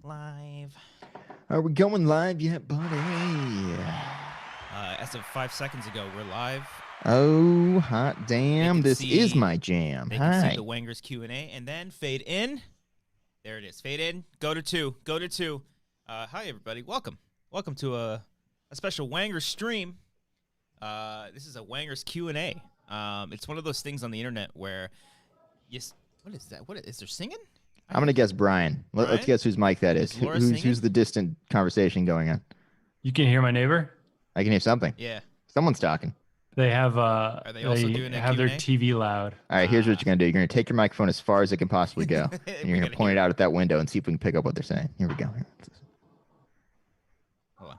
Live. Are we going live yet, buddy? As of 5 seconds ago, we're live. Oh, hot damn. This is my jam. They can see the Wangers Q&A and then fade in. There it is. Fade in. Go to two. Go to two. Hi, everybody. Welcome. Welcome to a special Wangers stream. This is a Wangers Q&A. It's one of those things on the internet where, what is that? What is there singing? I'm going to guess Brian. Let's guess whose mic that is. Who's the distant conversation going on? You can hear my neighbor? I can hear something. Yeah. Someone's talking. They have Are they also doing have their TV loud. All right, here's what you're going to do. You're going to take your microphone as far as it can possibly go. And you're going to point it out at that window and see if we can pick up what they're saying. Here we go. Hold on.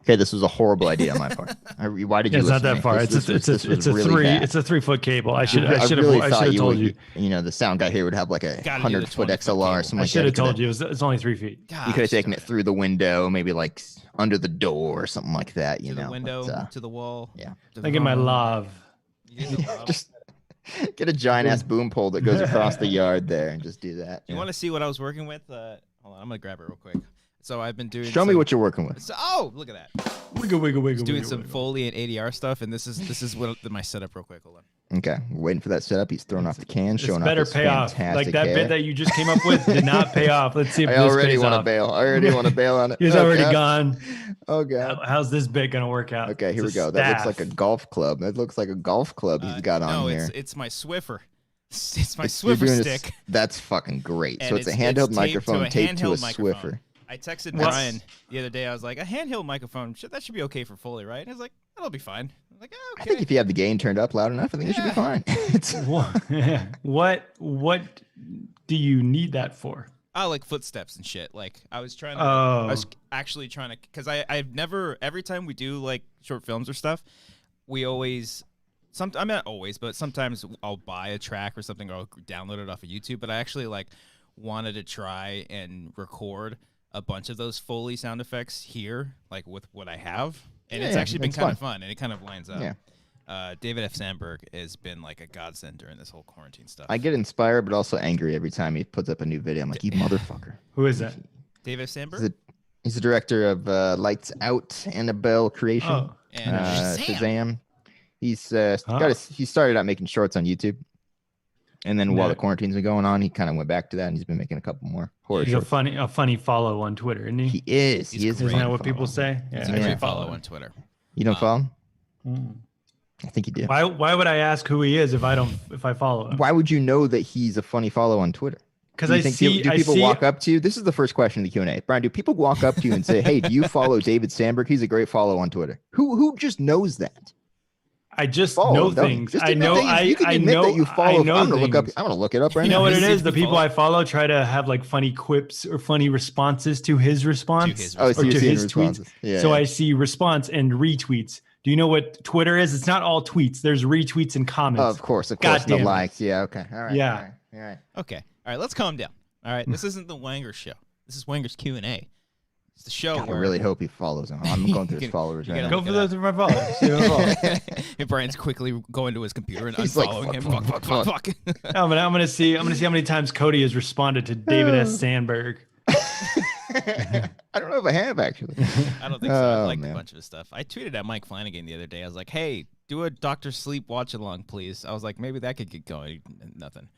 Okay, this was a horrible idea on my part. Why did you? It's not that far. It's a 3-foot cable. I should have told you. You know, the sound guy here would have like a 100-foot XLR or something. I should have told you. It's only 3 feet. You could have taken it through the window, maybe like under the door or something like that. You know, the window, to the wall. Yeah. I get my love. Just get a giant ass boom pole that goes across the yard there and just do that. You want to see what I was working with? Hold on, I'm gonna grab it real quick. So I've been doing. Show me what you're working with. Oh, look at that. Wiggle. Doing some Foley and ADR stuff, and this is what my setup real quick. Hold on. Okay, we're waiting for that setup. He's throwing off the can, showing off his fantastic hair. Like that bit that you just came up with did not pay off. Let's see if I already want to bail. I already want to bail on it. He's already gone. Oh god. How's this bit gonna work out? Okay, here we go. That looks like a golf club. That looks like a golf club he's got on here. No, it's my Swiffer. It's my Swiffer stick. That's fucking great. So it's a handheld microphone taped to a Swiffer. I texted Brian the other day. I was like, a handheld microphone, that should be okay for Foley, right? And he's like, that'll be fine. I'm like, oh, okay. I think if you have the gain turned up loud enough, I think it should be fine. What do you need that for? I like footsteps and shit. Like I was actually trying to, because I've never, every time we do like short films or stuff, we always, I'm not always, but sometimes I'll buy a track or something, or I'll download it off of YouTube. But I actually like wanted to try and record a bunch of those Foley sound effects here, like with what I have. And it's actually been kind of fun, and it kind of lines up. Yeah. David F. Sandberg has been like a godsend during this whole quarantine stuff. I get inspired, but also angry every time he puts up a new video. I'm like, you motherfucker. Who is that? David F. Sandberg? He's the director of Lights Out, Annabelle Creation, and Shazam. He started out making shorts on YouTube. And then while the quarantine's been going on, he kind of went back to that, and he's been making a couple more horror shorts. He's a funny follow on Twitter, isn't he? He is. Isn't that what people say? He's a great follow on Twitter. You don't follow him? I think you do. Why would I ask who he is if I follow him? Why would you know that he's a funny follow on Twitter? Because do people walk up to you? This is the first question in the Q&A. Brian, do people walk up to you and say, "Hey, do you follow David Sandberg? He's a great follow on Twitter." Who just knows that? I just know things. I know. You can admit that you follow. I'm gonna look it up right now. You know what it is? The people I follow try to have like funny quips or funny responses to his response or to his tweets. Yeah, so I see response and retweets. Do you know what Twitter is? It's not all tweets. There's retweets and comments. Oh, of course. The likes. Yeah. Okay. All right. Yeah. All right. Okay. All right. Let's calm down. All right. This isn't the Wangers show. This is Wangers Q&A. It's the show. I really hope he follows him. I'm going through his followers right now. Go for those of my followers. And Brian's quickly going to his computer and unfollowing him. Fuck. I'm gonna see how many times Cody has responded to David S. Sandberg. I don't know if I have actually. I don't think so. I liked a bunch of his stuff. I tweeted at Mike Flanagan the other day. I was like, "Hey, do a Dr. Sleep watch along, please." I was like, maybe that could get going. Nothing.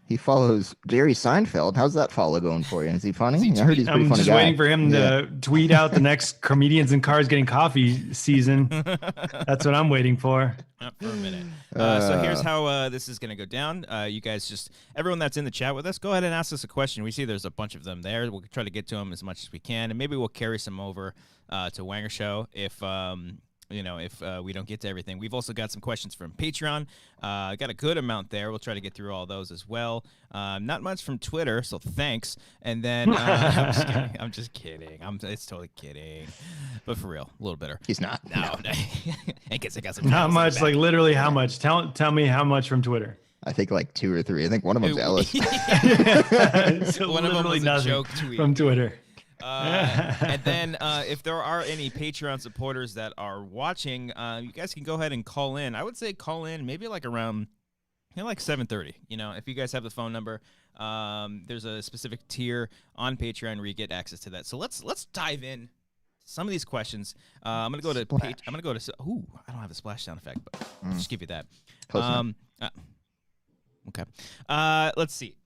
He follows Jerry Seinfeld. How's that follow going for you? Is he funny? I heard he's a pretty funny guy. I'm just waiting for him to tweet out the next Comedians in Cars Getting Coffee season. That's what I'm waiting for. For a minute. So here's how this is going to go down. You guys everyone that's in the chat with us, go ahead and ask us a question. We see there's a bunch of them there. We'll try to get to them as much as we can, and maybe we'll carry some over to Wanger Show if we don't get to everything. We've also got some questions from Patreon. Got a good amount there. We'll try to get through all those as well. Not much from Twitter, so thanks. And then I'm just kidding. It's totally kidding. But for real, a little bitter. He's not. No. In case I got some. Not much. Like literally, how much? Tell me how much from Twitter. I think like 2 or 3. I think one of them's Ellis. So one of them was a joke tweet from Twitter. And then if there are any Patreon supporters that are watching, you guys can go ahead and call in. I would say call in maybe like around like 7:30. You know, if you guys have the phone number, there's a specific tier on Patreon where you get access to that. So let's dive in some of these questions. I'm gonna go to I'm gonna go to. Ooh, I don't have a splash sound effect, but I'll just give you that. Okay. Let's see.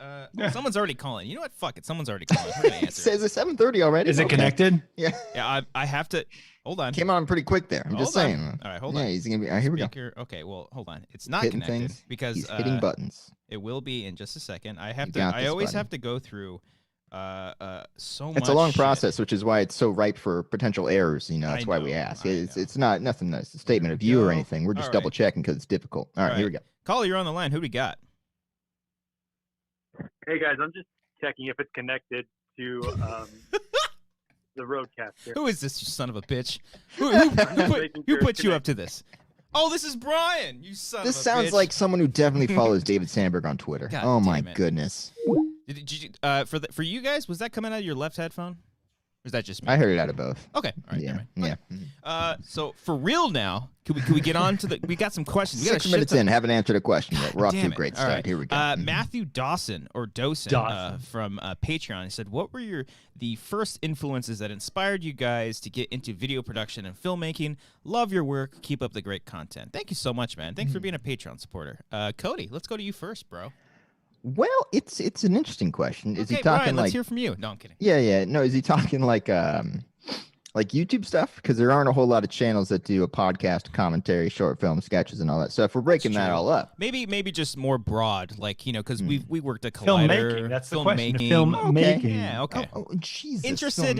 Someone's already calling. You know what? Fuck it. Someone's already calling. We're gonna answer. It says it's 7:30 already. Is it connected? Yeah. Yeah. I have to. Hold on. Came on pretty quick there. I'm just saying. All right. Hold on. Yeah, he's gonna be. All right, here we go. Okay. Well, hold on. It's not hitting connected things. because he's hitting buttons. It will be in just a second. I have to. I always have to go through. So much. It's a long shit. process, which is why it's so ripe for potential errors. You know, that's why we ask. It's not nothing. That's a statement of you or anything. We're just double checking because it's difficult. All right, here we go. Caller, you're on the line. Who do we got? Hey guys, I'm just checking if it's connected to the roadcaster. Who is this, you son of a bitch? Who put you up to this? Oh, this is Brian. You son of a bitch. This sounds like someone who definitely follows David Sandberg on Twitter. God oh my goodness. Did you for you guys, was that coming out of your left headphone? Or is that just me? I heard it out of both. Okay. All right. Yeah. Okay. So for real now, can we get on to the? We got some questions. We got 6 minutes in, haven't answered a question yet. We're off to a great start. Right. Here we go. Matthew Dawson from Patreon. He said, "What were the first influences that inspired you guys to get into video production and filmmaking? Love your work. Keep up the great content." Thank you so much, man. Thanks for being a Patreon supporter. Cody, let's go to you first, bro. Well, it's an interesting question. Is he talking Brian, like? Let's hear from you. No, I'm kidding. Yeah. No, is he talking like YouTube stuff? Because there aren't a whole lot of channels that do a podcast, commentary, short film, sketches, and all that. So if we're breaking that all up, maybe just more broad, like because we worked at Collider. Filmmaking. That's the filmmaking. question. Filmmaking. Okay. Yeah. Okay. Oh, Jesus. Interested.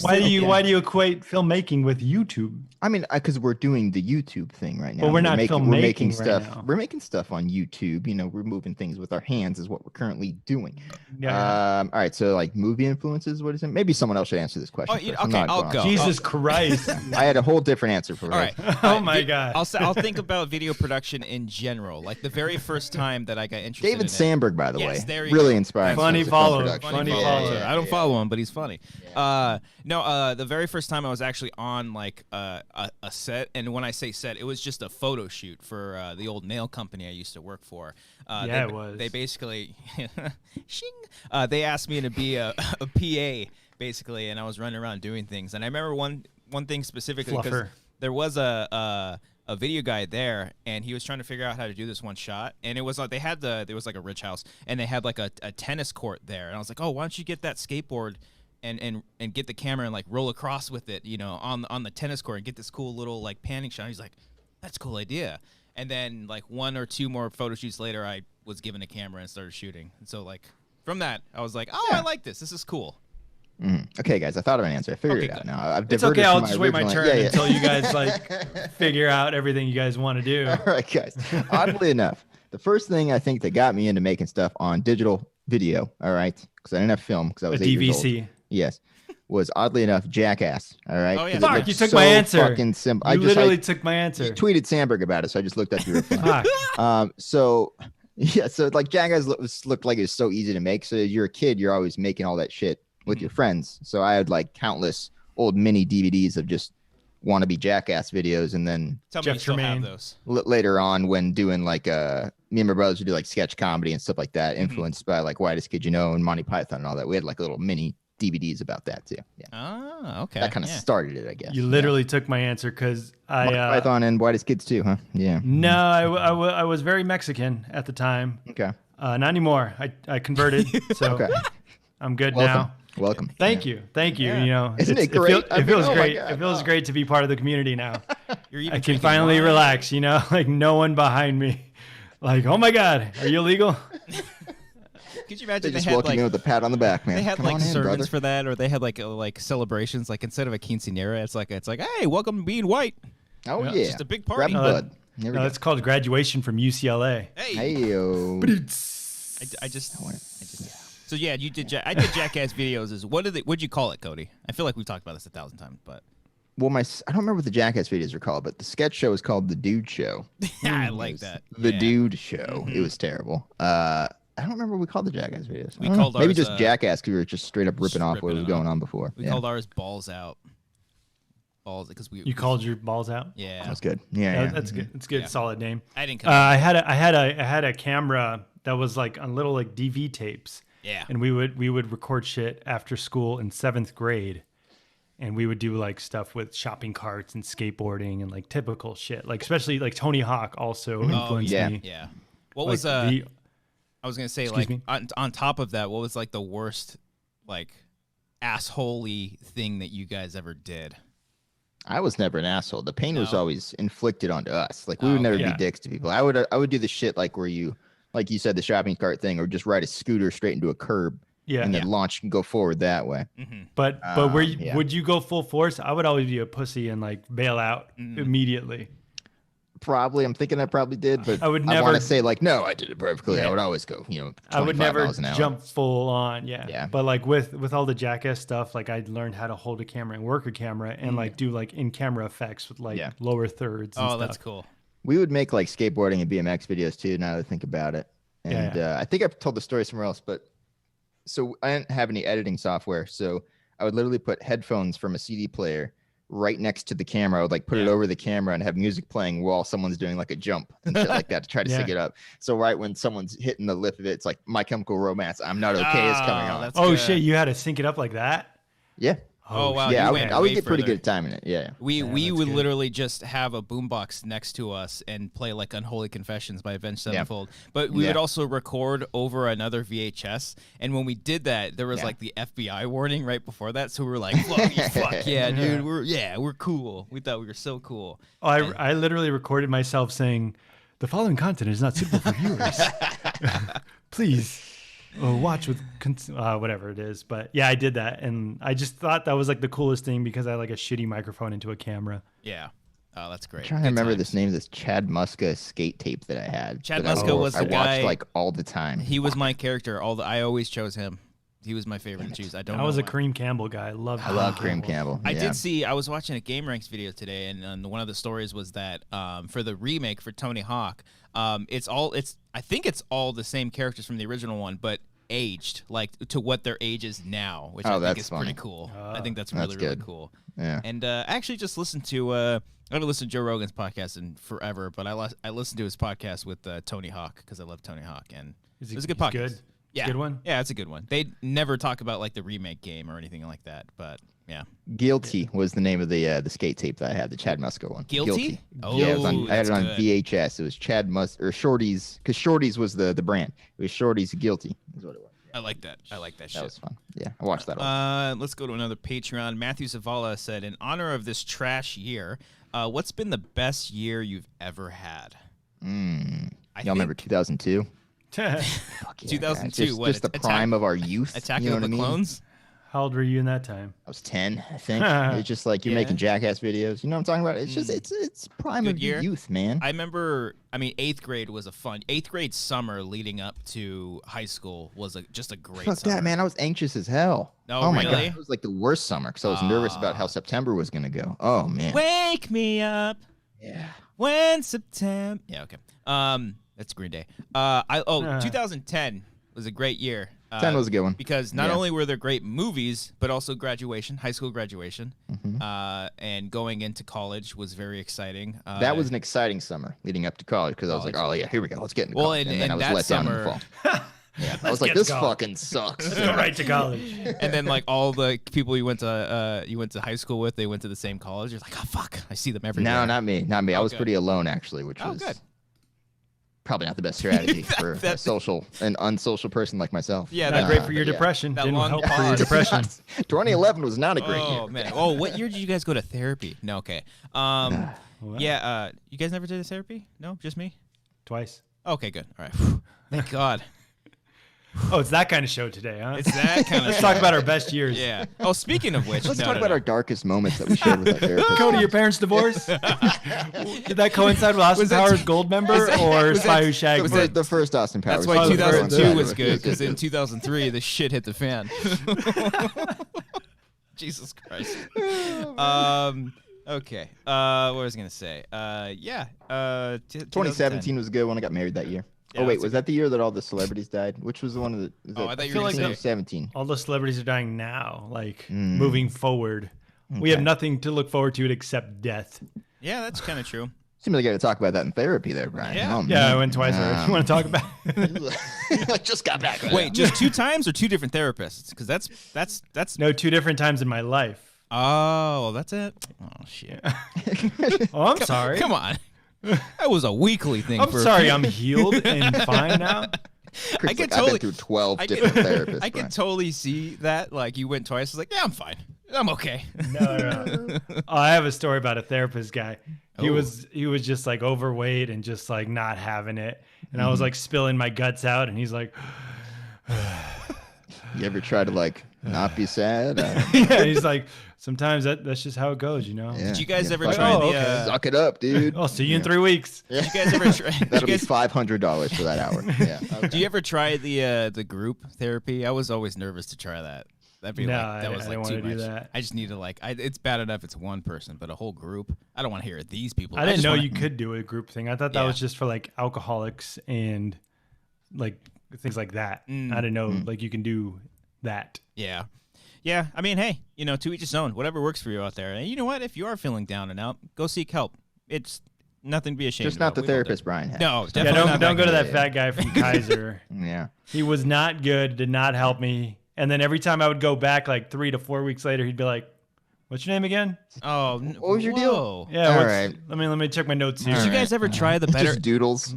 Why do you equate filmmaking with YouTube? I mean, because we're doing the YouTube thing right now. Well, we're not filmmaking. We're making stuff. Right now. We're making stuff on YouTube. You know, we're moving things with our hands is what we're currently doing. Yeah. All right. So like movie influences. What is it? Maybe someone else should answer this question. Oh, okay. I'll go. Jesus Christ. I had a whole different answer for it. All right. Oh my God. I'll think about video production in general. Like the very first time that I got interested David Sandberg, by the way, there really go. inspiring. Funny follow. Funny follow. I don't follow him, but he's funny. The very first time I was actually on like a set, and when I say set, it was just a photo shoot for the old nail company I used to work for. It was. They basically, they asked me to be a PA basically, and I was running around doing things. And I remember one thing specifically because there was a video guy there, and he was trying to figure out how to do this one shot. And it was like there was like a rich house, and they had like a tennis court there. And I was like, oh, why don't you get that skateboard and get the camera and like roll across with it, you know, on the tennis court and get this cool little like panning shot. He's like, that's a cool idea. And then like 1 or 2 more photo shoots later, I was given a camera and started shooting. And so like from that, I was like, oh, I like this. This is cool. Okay, guys, I thought of an answer. I figured it out now. I've it's okay. I'll just wait my turn until you guys like figure out everything you guys want to do. All right, guys. Oddly enough, the first thing I think that got me into making stuff on digital video, all right, because I didn't have film because I was 8 years old. Yes. Was oddly enough Jackass. All right. Oh, yeah. Fuck, you took my answer. Fucking simple. You literally took my answer. You tweeted Sandberg about it, so I just looked up your reply. So like Jackass looked like it was so easy to make. So as you're a kid, you're always making all that shit with your friends. So I had like countless old mini DVDs of just wannabe Jackass videos, and then Tell me you still have those. Later on when doing like me and my brothers would do like sketch comedy and stuff like that, influenced by like Whitest Kid You Know and Monty Python and all that. We had like little mini DVDs about that too. Yeah. Oh, okay. That kind of started it, I guess. You literally took my answer because Monty Python and Whitest Kids too, huh? Yeah. No, I was very Mexican at the time. Okay. Not anymore. I converted, so okay. I'm good now. Welcome. Thank you. Yeah. You know, isn't it great? It feels great. It feels great to be part of the community now. I can finally relax. You know, like no one behind me. Like, oh my God, are you illegal? Could you imagine they just welcome you with a pat on the back, man? They had like sermons for that, or they had like celebrations. Like instead of a quinceanera, it's like, hey, welcome to being white. Oh yeah, just a big party. Grab no, it's called graduation from UCLA. Hey-o. I just. So yeah, you did. I did Jackass videos. What'd you call it, Cody? I feel like we've talked about this 1,000 times, but. Well, I don't remember what the Jackass videos are called, but the sketch show is called The Dude Show. I like that. The Dude Show. It was terrible. I don't remember what we called the Jackass videos. We called maybe ours, just Jackass because we were just straight up ripping off what was going on before. We called ours Balls Out. balls because You called your balls out. Yeah, that's good. Yeah, that's good. It's good. Yeah. Solid name. I didn't. Come I had a camera that was like on little like DV tapes. Yeah, and we would record shit after school in 7th grade. And we would do like stuff with shopping carts and skateboarding and like typical shit. Like especially like Tony Hawk also influenced me. Yeah. What like was I was gonna say Excuse like me? on top of that, what was like the worst like assholey thing that you guys ever did? I was never an asshole. The pain was No. always inflicted onto us. Like we would never be dicks to people. I would do the shit like where you, like you said, the shopping cart thing, or just ride a scooter straight into a curb. Yeah. And then launch and go forward that way. Mm-hmm. But would you go full force? I would always be a pussy and like bail out immediately. Probably. I'm thinking I probably did, but I would I never want to say like, no, I did it perfectly. Yeah. I would always go, 25 I would never miles an hour. jump full on. Yeah. Yeah. But like with all the Jackass stuff, like I learned how to hold a camera and work a camera and like do like in camera effects with like lower thirds. And stuff. That's cool. We would make like skateboarding and BMX videos too. Now that I think about it. And I think I've told the story somewhere else, but so I didn't have any editing software. So I would literally put headphones from a CD player right next to the camera. I would like put it over the camera and have music playing while someone's doing like a jump and shit like that to try to sync it up. So right when someone's hitting the lip of it, it's like My Chemical Romance, I'm Not Okay is coming on. Oh shit, you had to sync it up like that? Yeah. Oh wow! Yeah, I would get pretty good at timing it. Yeah. We would literally just have a boombox next to us and play like "Unholy Confessions" by Avenged Sevenfold. But we would also record over another VHS. And when we did that, there was like the FBI warning right before that. So we were like, "Fuck yeah, dude! We're cool. We thought we were so cool." Oh, I literally recorded myself saying, "The following content is not suitable for viewers. Please." Watch with whatever it is. But yeah, I did that. And I just thought that was like the coolest thing because I had like a shitty microphone into a camera. Yeah. Oh, that's great. I'm trying to remember this name, this Chad Muska skate tape that I had. Chad Muska was the guy. I watched like all the time. He was my character. I always chose him. He was my favorite to choose. I was a Kareem Campbell guy. I love Kareem Campbell. I did see, I was watching a Game Ranks video today, and one of the stories was that for the remake for Tony Hawk, I think it's all the same characters from the original one, but aged like to what their age is now, which I think is pretty cool. I think that's really cool. Yeah. And I actually just listened to I haven't listened to Joe Rogan's podcast in forever, but I listened to his podcast with Tony Hawk because I love Tony Hawk, and it was a good podcast. Good? Yeah, good one. Yeah, it's a good one. They never talk about like the remake game or anything like that, but yeah. Guilty was the name of the skate tape that I had, the Chad Muska one. Guilty? Oh, yeah, I had it on VHS. It was Chad or Shorty's, because Shorty's was the brand. It was Shorty's Guilty is what it was. I like that. I like that shit. That was fun. Yeah, I watched that all. Let's go to another Patreon. Matthew Zavala said, in honor of this trash year, what's been the best year you've ever had? Y'all remember 2002? Yeah, 2002. Just the prime of our youth. Attack of the Clones? How old were you in that time? I was 10, I think. It's just like you're making Jackass videos. You know what I'm talking about? It's just it's prime Good of year. youth, man. I remember. I mean, 8th grade was a fun. 8th grade summer leading up to high school was just a great. Fuck summer. that, man! I was anxious as hell. Oh my really? god, it was like the worst summer because I was nervous about how September was gonna go. Oh man. Wake me up. Yeah. When September. Yeah. Okay. That's Green Day. 2010 was a great year. 10 was a good one. Because not only were there great movies, but also graduation, high school graduation, and going into college was very exciting. That was an exciting summer leading up to college because I was like, oh yeah, here we go, let's get into college. And then I was let down in the fall. Yeah, I was like, this fucking sucks. Let's go right to college. And then like all the people you went to high school with, they went to the same college. You're like, oh fuck, I see them everywhere. No, not me. I was pretty alone actually, which was good. Probably not the best strategy for a social and unsocial person like myself. Yeah, not great for your depression. That Didn't long help pause. for your depression. 2011 was not a great year. Oh man. Oh, what year did you guys go to therapy? No, okay. Yeah. You guys never did a therapy? No, just me. Twice. Okay, good. All right. Thank God. Oh, it's that kind of show today, huh? It's that kind of Let's talk about our best years. Yeah. Oh, speaking of which, let's talk about our darkest moments that we shared with our therapist. Go to your parents' divorce? Did that coincide with Austin Powers Gold member or Spy Who Shagged Me? The first Austin Powers. That's why 2002 was good, because in 2003 the shit hit the fan. Jesus Christ. Okay. What was I gonna say? 2017 was a good one. I got married that year. Yeah, oh wait, was that the year that all the celebrities died? Which was the one of the? I thought you were going to say 17. All the celebrities are dying now, like moving forward. We have nothing to look forward to except death. Yeah, that's kind of true. Seems like you got to talk about that in therapy there, Brian. Yeah, I went twice already. You want to talk about it? I just got back. Wait, just 2 times or 2 different therapists? Because that's no, 2 different times in my life. Oh, that's it. Oh shit. Oh, I'm sorry. Come on. That was a weekly thing. I'm sorry. I'm healed and fine now. I could totally, I've been through 12 different therapists. I could totally see that. Like you went twice. I was like, yeah, I'm fine. I'm okay. No. I have a story about a therapist guy. He was just like overweight and just like not having it. And I was like spilling my guts out, and he's like, you ever try to like not be sad? Yeah, he's like, sometimes that's just how it goes, you know. Yeah. Did you guys ever try the suck it up, dude? I'll see you in 3 weeks. Yeah. Did you guys ever try? That'll be $500 for that hour. Yeah. Okay. Do you ever try the group therapy? I was always nervous to try that. That'd be that was like too much. That. I just need to it's bad enough it's one person, but a whole group. I don't want to hear these people. I didn't know you could do a group thing. I thought that was just for like alcoholics and like things like that. I didn't know like you can do that. Yeah. Yeah. I mean, hey, to each his own. Whatever works for you out there. And you know what? If you are feeling down and out, go seek help. It's nothing to be ashamed of. Just not the therapist Brian had. No, definitely not. Don't go to that fat guy from Kaiser. Yeah. He was not good, did not help me. And then every time I would go back like 3 to 4 weeks later, he'd be like, "What's your name again?" Oh, what was your deal? Yeah, all right. Let me check my notes here. Did you guys ever try the better just doodles?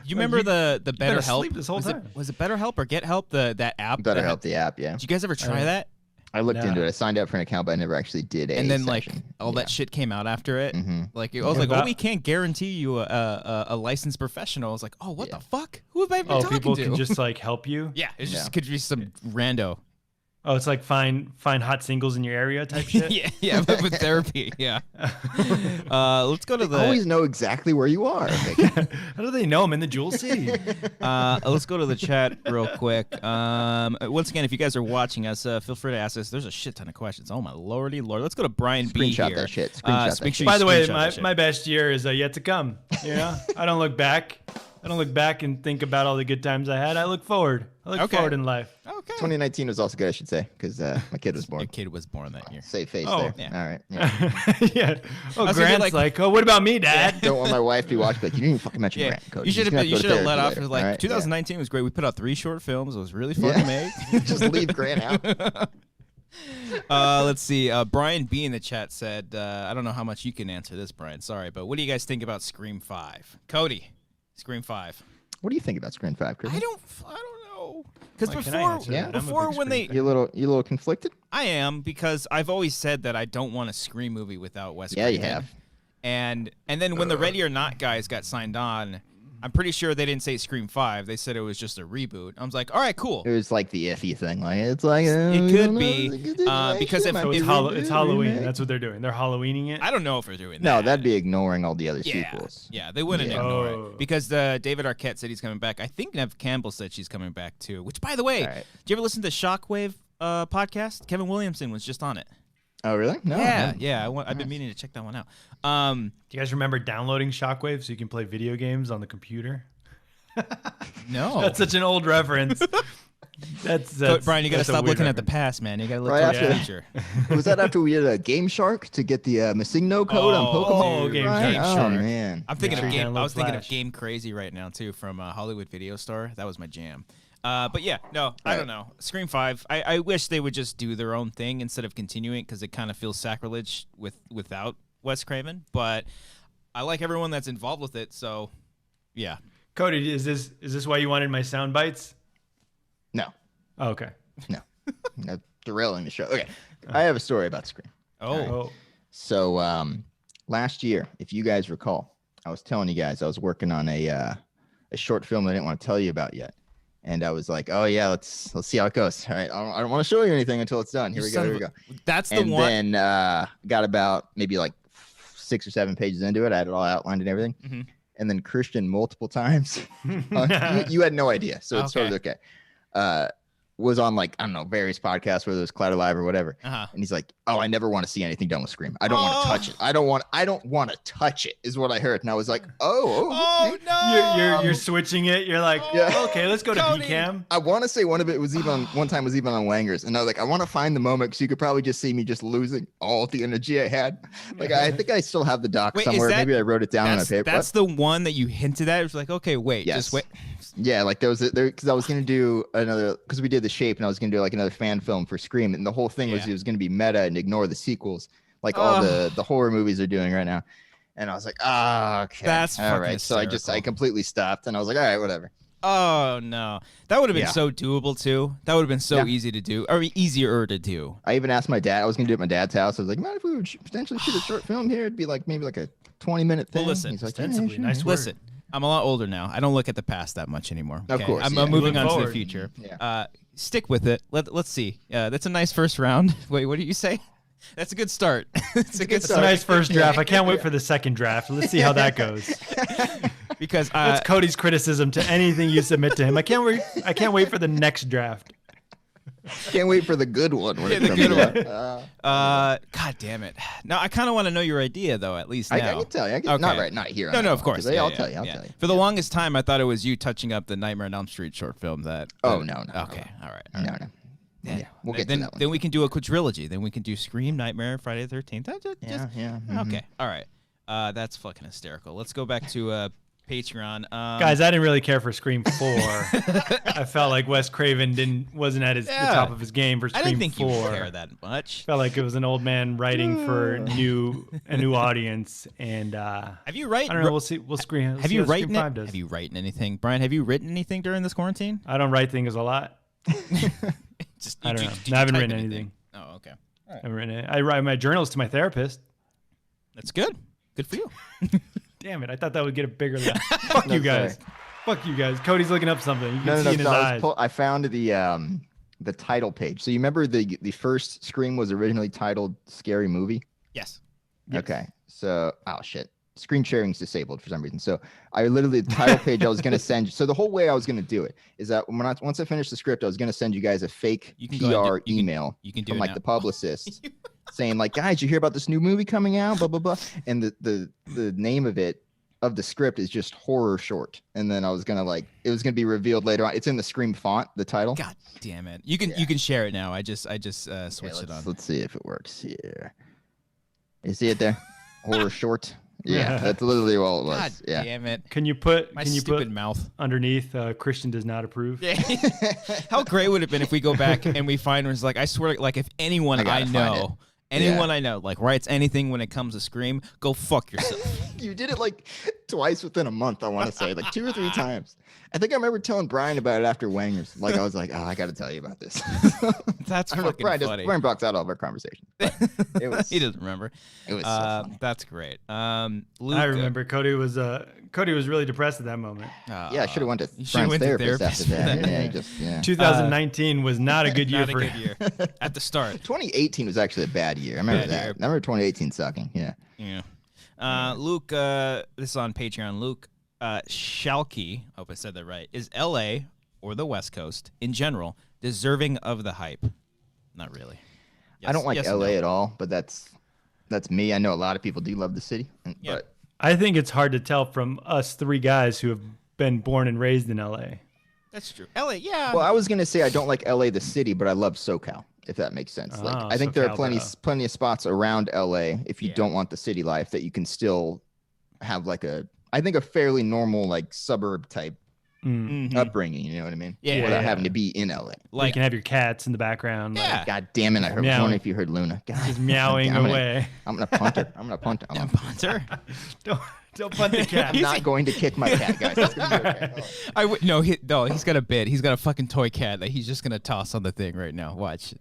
You remember the BetterHelp? This whole time. Was it BetterHelp or GetHelp? That app. BetterHelp, the app. Yeah. Did you guys ever try that? I looked into it. I signed up for an account, but I never actually did it. And then all that shit came out after it. Like I was like, "Oh, we can't guarantee you a licensed professional." I was like, "Oh, what the fuck? Who have I been talking to?" People can just like help you. Yeah, it just could be some rando. Oh, it's like find hot singles in your area type shit. yeah, but with therapy. Yeah. Let's go to They always know exactly where you are. How do they know I'm in the Jewel City? Let's go to the chat real quick. Once again, if you guys are watching us, feel free to ask us. There's a shit ton of questions. Oh my lordy lord. Let's go to Brian B here. Screenshot that shit. Screenshot that shit. By the way, my best year is yet to come. I don't look back. I don't look back and think about all the good times I had. I look forward. I look forward in life. Okay. 2019 was also good, I should say, because my kid was born. Your kid was born that year. Save face there. Yeah. All right. Yeah. Yeah. Oh, Grant's like, oh, what about me, Dad? Don't want my wife to be watching, but you didn't even fucking mention Grant, Coach. You should have let off with like 2019 was great. We put out 3 short films. It was really fun to make. Just leave Grant out. Let's see. Brian B in the chat said, I don't know how much you can answer this, Brian. Sorry, but what do you guys think about Scream 5? Cody, Scream 5. What do you think about Scream 5, Chris? I don't know. Because before before when they you a little conflicted? I am, because I've always said that I don't want a Scream movie without Wes Craven. Yeah, you have. And then when the Ready or Not guys got signed on, I'm pretty sure they didn't say Scream 5. They said it was just a reboot. I was like, all right, cool. It was like the iffy thing. Like it's like it could be because if it's Halloween, that's what they're doing. They're Halloweening it. I don't know if they're doing that. No, that'd be ignoring all the other sequels. Yeah, they wouldn't ignore it because David Arquette said he's coming back. I think Nev Campbell said she's coming back too. Which, by the way, did you ever listen to Shockwave podcast? Kevin Williamson was just on it. Oh, really? No. Yeah. I've been meaning to check that one out. Do you guys remember downloading Shockwave so you can play video games on the computer? No. That's such an old reference. That's Brian, you got to stop looking at the past, man. You got to look at the future. Was that after we did a Game Shark to get the Masigno code on Pokemon? Game Shark. Oh, man. I'm thinking of Game. I was thinking of Game Crazy right now too from Hollywood Video Store. That was my jam. But yeah, no, I don't know. Scream 5. I wish they would just do their own thing instead of continuing because it kind of feels sacrilege without Wes Craven. But I like everyone that's involved with it. So yeah. Cody, is this why you wanted my sound bites? No. Oh, okay. No. Derailing the show. Okay. I have a story about Scream. Oh. So last year, if you guys recall, I was telling you guys I was working on a short film I didn't want to tell you about yet. And I was like, oh yeah, let's see how it goes. All right. I don't want to show you anything until it's done. Here we go. That's the one. And then got about maybe like 6 or 7 pages into it. I had it all outlined and everything. Mm-hmm. And then Christian multiple times. You had no idea, so it's totally okay. was on like, I don't know, various podcasts, whether it was Cloud Alive or whatever. Uh-huh. And he's like, oh, I never want to see anything done with Scream. I don't want to touch it. I don't want to touch it is what I heard. And I was like, oh no. You're switching it. You're like, okay, let's go to BCam. I want to say one of it was even on one time was even on Wangers. And I was like, I want to find the moment because you could probably just see me just losing all the energy I had. Like, I think I still have the doc somewhere. Maybe I wrote it down on a paper. That's the one that you hinted at. It was like, okay, wait, just wait. Yeah, like there because I was gonna do another because we did The Shape and I was gonna do like another fan film for Scream and the whole thing was it was gonna be meta and ignore the sequels like all the horror movies are doing right now, and I was like, okay, that's all right. Hysterical. So I completely stopped and I was like, all right, whatever. Oh no, that would have been so doable too. That would have been so easy to do, or easier to do. I even asked my dad. I was gonna do it at my dad's house. I was like, man, if we would potentially shoot a short film here, it'd be like maybe like a 20-minute thing. Well, listen, he's like, nice listen. I'm a lot older now. I don't look at the past that much anymore. Okay? Of course. I'm moving on to the future. Yeah. Stick with it. Let's see. That's a nice first round. Wait, what did you say? That's a good start. It's a good start. It's a nice first draft. I can't wait for the second draft. Let's see how that goes. Because that's Cody's criticism to anything you submit to him. I can't wait for the next draft. Can't wait for the good one. The good one. God damn it! Now I kind of want to know your idea, though. At least now. I can tell you. Not here. No, of course. I'll tell you. For the longest time, I thought it was you touching up the Nightmare on Elm Street short film. No. Okay. All right. No. Yeah, we'll get to that one. Then we can do a quadrilogy. Then we can do Scream, Nightmare, Friday the 13th. Okay. All right. That's fucking hysterical. Let's go back to Patreon. Guys, I didn't really care for Scream 4. I felt like Wes Craven wasn't at the top of his game for Scream 4. I didn't think you care that much. Felt like it was an old man writing for a new audience. And have you written? I don't know. We'll see. We'll screen. Have you written? Have you written anything, Brian? Have you written anything during this quarantine? I don't write things a lot. I don't know. I haven't written anything. Oh, okay. All right. I haven't written it. I write my journals to my therapist. That's good. Good for you. Damn it! I thought that would get a bigger laugh. Fuck you guys. Fuck you guys. Cody's looking up something. You can see in his eyes. I found the title page. So you remember the first Scream was originally titled Scary Movie? Yes. Okay. So shit. Screen sharing's disabled for some reason. So I literally the title page I was gonna send. So the whole way I was gonna do it is that once I finished the script, I was gonna send you guys a fake PR email from like the publicist saying like, guys, you hear about this new movie coming out? Blah blah blah. And the name of the script is just horror short. And then I was gonna it was gonna be revealed later on. It's in the Scream font, the title. God damn it! You can share it now. I just switched it on. Let's see if it works here. You see it there? Horror short. Yeah, that's literally all it was. God damn it! Can you put stupid mouth underneath? Christian does not approve. Yeah. How great would it have been if we go back and we find was like, I swear, like if anyone I know, like writes anything when it comes to Scream, go fuck yourself. You did it like twice within a month. I want to say like 2 or 3 times. I think I remember telling Brian about it after Wangers. Like I was like, I got to tell you about this. That's fucking funny. Brian blocks out all of our conversation. It was. He doesn't remember. It was. So funny. That's great. Luke, I remember Cody was really depressed at that moment. Yeah, I should have went to Brian's therapist after that. Yeah, 2019 was not a good year for him. At the start. 2018 was actually a bad year. I remember that. I remember 2018 sucking. Yeah. Luke, this is on Patreon. Luke Schalke, I hope I said that right, is LA or the West Coast in general deserving of the hype? Not really. Yes, I don't like LA at all, but that's me. I know a lot of people do love the city, but I think it's hard to tell from us 3 guys who have been born and raised in LA. That's true. LA, yeah. Well, I was gonna say I don't like LA the city, but I love SoCal. If that makes sense. I think there are plenty of spots around LA if you don't want the city life that you can still have like a fairly normal like suburb type upbringing. You know what I mean? Yeah. Without having to be in LA. Like you can have your cats in the background. Yeah. Like, God damn it! I was wondering if you heard Luna. God, she's meowing away. I'm gonna punt her. I'm gonna punt her. I'm punt her. Don't punt the cat. I'm not going to kick my cat, guys. That's gonna be okay. He's got a bit. He's got a fucking toy cat that he's just gonna toss on the thing right now. Watch.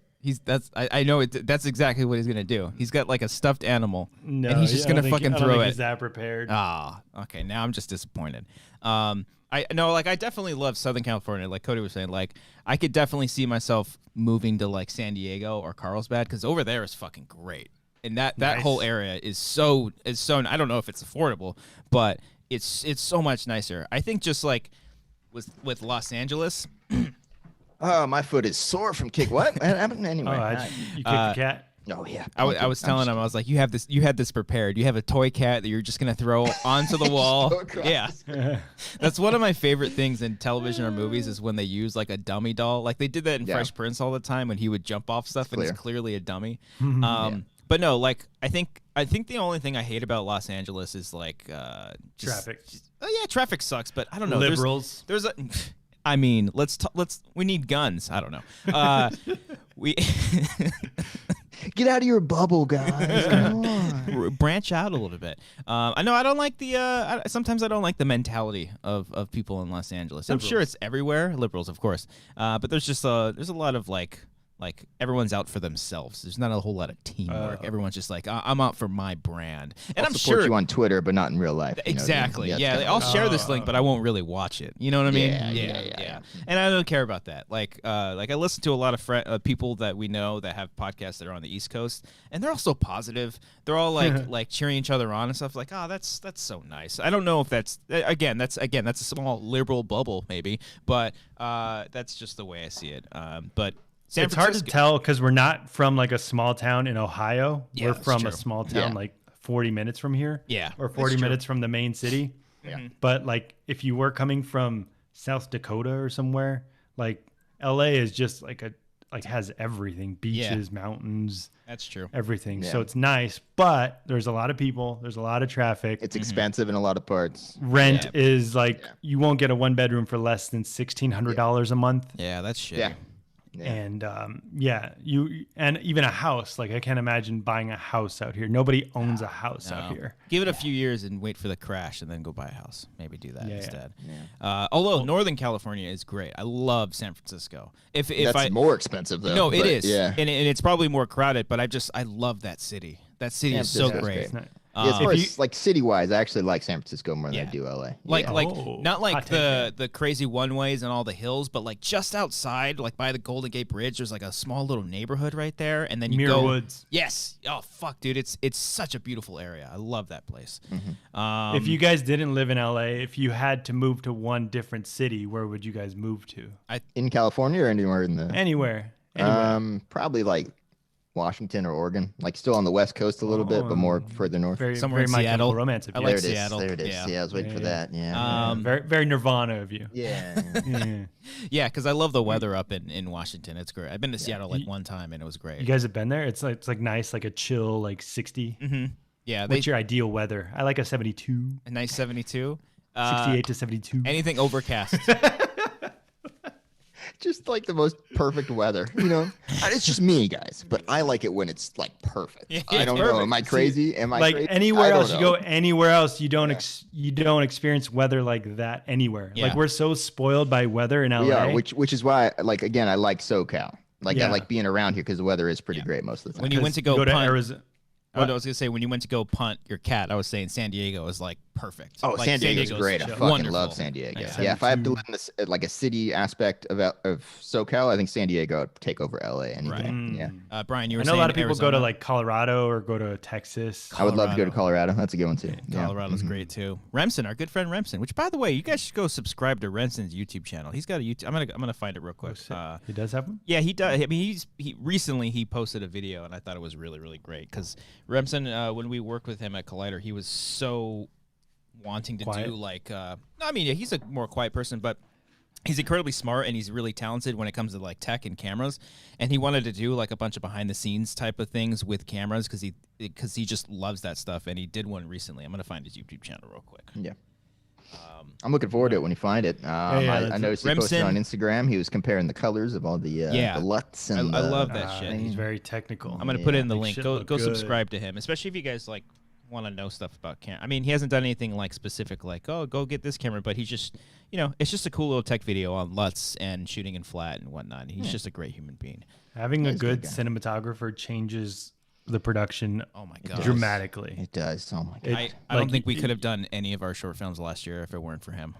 I know it. That's exactly what he's gonna do. He's got like a stuffed animal, and he's just gonna fucking throw it. He's that prepared. Okay. Now I'm just disappointed. I definitely love Southern California. Like Cody was saying, like I could definitely see myself moving to like San Diego or Carlsbad because over there is fucking great, and that whole area is so. I don't know if it's affordable, but it's so much nicer. I think just like with Los Angeles. Oh, my foot is sore from kick. What? Anyway. You kicked the cat? Oh yeah. I was telling him, I was like, you had this prepared. You have a toy cat that you're just gonna throw onto the wall. Yeah. That's one of my favorite things in television or movies is when they use like a dummy doll. Like they did that in Fresh Prince all the time when he would jump off stuff and it's clearly a dummy. But no, like I think the only thing I hate about Los Angeles is like traffic. Traffic sucks, but I don't know. Liberals. There's a I mean, we need guns. I don't know. We Get out of your bubble, guys. Come on. Branch out a little bit. I know I don't like sometimes I don't like the mentality of people in Los Angeles. I'm sure it's everywhere, liberals, of course. But there's a lot of like everyone's out for themselves. There's not a whole lot of teamwork. Everyone's just like, I'm out for my brand. And I'll support you on Twitter, but not in real life. Exactly. I'll share this link, but I won't really watch it. You know what I mean? Yeah. And I don't care about that. Like I listen to a lot of people that we know that have podcasts that are on the East Coast, and they're all so positive. They're all like cheering each other on and stuff. Like, oh, that's so nice. I don't know if that's a small liberal bubble maybe, but that's just the way I see it. But it's hard to tell because we're not from like a small town in Ohio. Yeah, we're from a small town like 40 minutes from here. Yeah. Or 40 minutes from the main city. Yeah. But like if you were coming from South Dakota or somewhere, like LA is just has everything. Beaches, mountains. That's true. Everything. Yeah. So it's nice, but there's a lot of people. There's a lot of traffic. It's expensive in a lot of parts. Rent is you won't get a 1-bedroom for less than $1,600 a month. Yeah, that's shitty. Yeah. And and even a house, like I can't imagine buying a house out here. Nobody owns a house out here. Give it a few years and wait for the crash and then go buy a house. Maybe do that instead. Although Northern California is great. I love San Francisco. That's more expensive though. No, it is. Yeah. And it's probably more crowded, but I love that city. That city is so great. As far as like city-wise, I actually like San Francisco more than I do LA. Not like the crazy one-ways and all the hills, but like just outside, like by the Golden Gate Bridge, there's like a small little neighborhood right there, and then you Muir Woods. Yes. Oh fuck, dude, it's such a beautiful area. I love that place. If you guys didn't live in LA, if you had to move to one different city, where would you guys move to? In California or anywhere in the anywhere. Probably like Washington or Oregon, like still on the West Coast a little bit, but more further north. Somewhere in Seattle. Romance of you. I like Seattle. There it is. Yeah, I was waiting for that. Yeah. Very, very Nirvana of you. Yeah. Yeah, because I love the weather up in Washington. It's great. I've been to Seattle like one time and it was great. You guys have been there? It's like nice, like a chill, like 60. Mm-hmm. Yeah. What's your ideal weather? I like a 72. A nice 72. 68 to 72. Anything overcast. Just like the most perfect weather, It's just me, guys, but I like it when it's like perfect. I don't know. Am I crazy? Am I like crazy? Anywhere else? You go anywhere else, you don't experience weather like that anywhere. Yeah. Like we're so spoiled by weather in LA. Yeah, which is why, like again, I like SoCal. Like I like being around here because the weather is pretty great most of the time. When you went to go to punt, Arizona. I was gonna say when you went to go punt your cat, I was saying San Diego is like perfect. Oh, like, San Diego's great. I fucking love San Diego. Yeah, if I have to live in this like a city aspect of SoCal, I think San Diego would take over LA anything. Right. Yeah. Brian, you were I know saying a lot of people Arizona. go to like Colorado or go to Texas. I would love to go to Colorado. That's a good one too. Colorado's great too. Remsen, our good friend Remsen, which by the way, you guys should go subscribe to Remsen's YouTube channel. He's got a YouTube. I'm gonna find it real quick. He does have one? Yeah, he does. I mean, he recently posted a video and I thought it was really, really great because Remsen, when we worked with him at Collider, he was so wanting to do like he's a more quiet person, but he's incredibly smart and he's really talented when it comes to like tech and cameras, and he wanted to do like a bunch of behind the scenes type of things with cameras because he just loves that stuff, and he did one recently. I'm gonna find his YouTube channel real quick. I'm looking forward to it when you find it. I noticed he posted on Instagram. He was comparing the colors of all the LUTs. And I love that shit. He's very technical. I'm gonna put it in the link. Go subscribe to him, especially if you guys like want to know stuff about camera. I mean, he hasn't done anything like specific, like go get this camera, but he's just it's just a cool little tech video on LUTs and shooting in flat and whatnot. He's just a great human being. Having a good cinematographer changes the production dramatically. It does. Oh my god. I don't think we could have done any of our short films last year if it weren't for him.